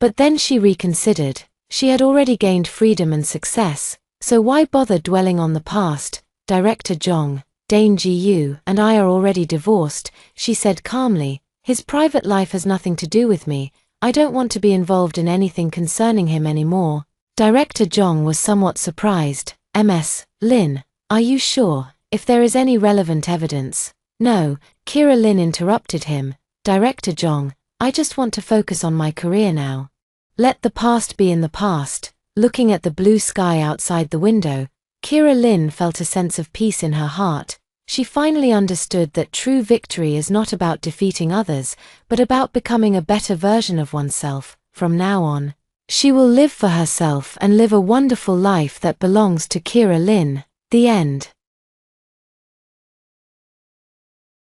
But then she reconsidered. She had already gained freedom and success, so why bother dwelling on the past? Director Jong, Dane Ji-yu and I are already divorced, she said calmly. His private life has nothing to do with me. I don't want to be involved in anything concerning him anymore. Director Jong was somewhat surprised. Ms. Lin, are you sure? If there is any relevant evidence. No, Kira Lin interrupted him. Director Jong, I just want to focus on my career now. Let the past be in the past. Looking at the blue sky outside the window, Kira Lin felt a sense of peace in her heart. She finally understood that true victory is not about defeating others, but about becoming a better version of oneself. From now on, she will live for herself and live a wonderful life that belongs to Kira Lin. The end.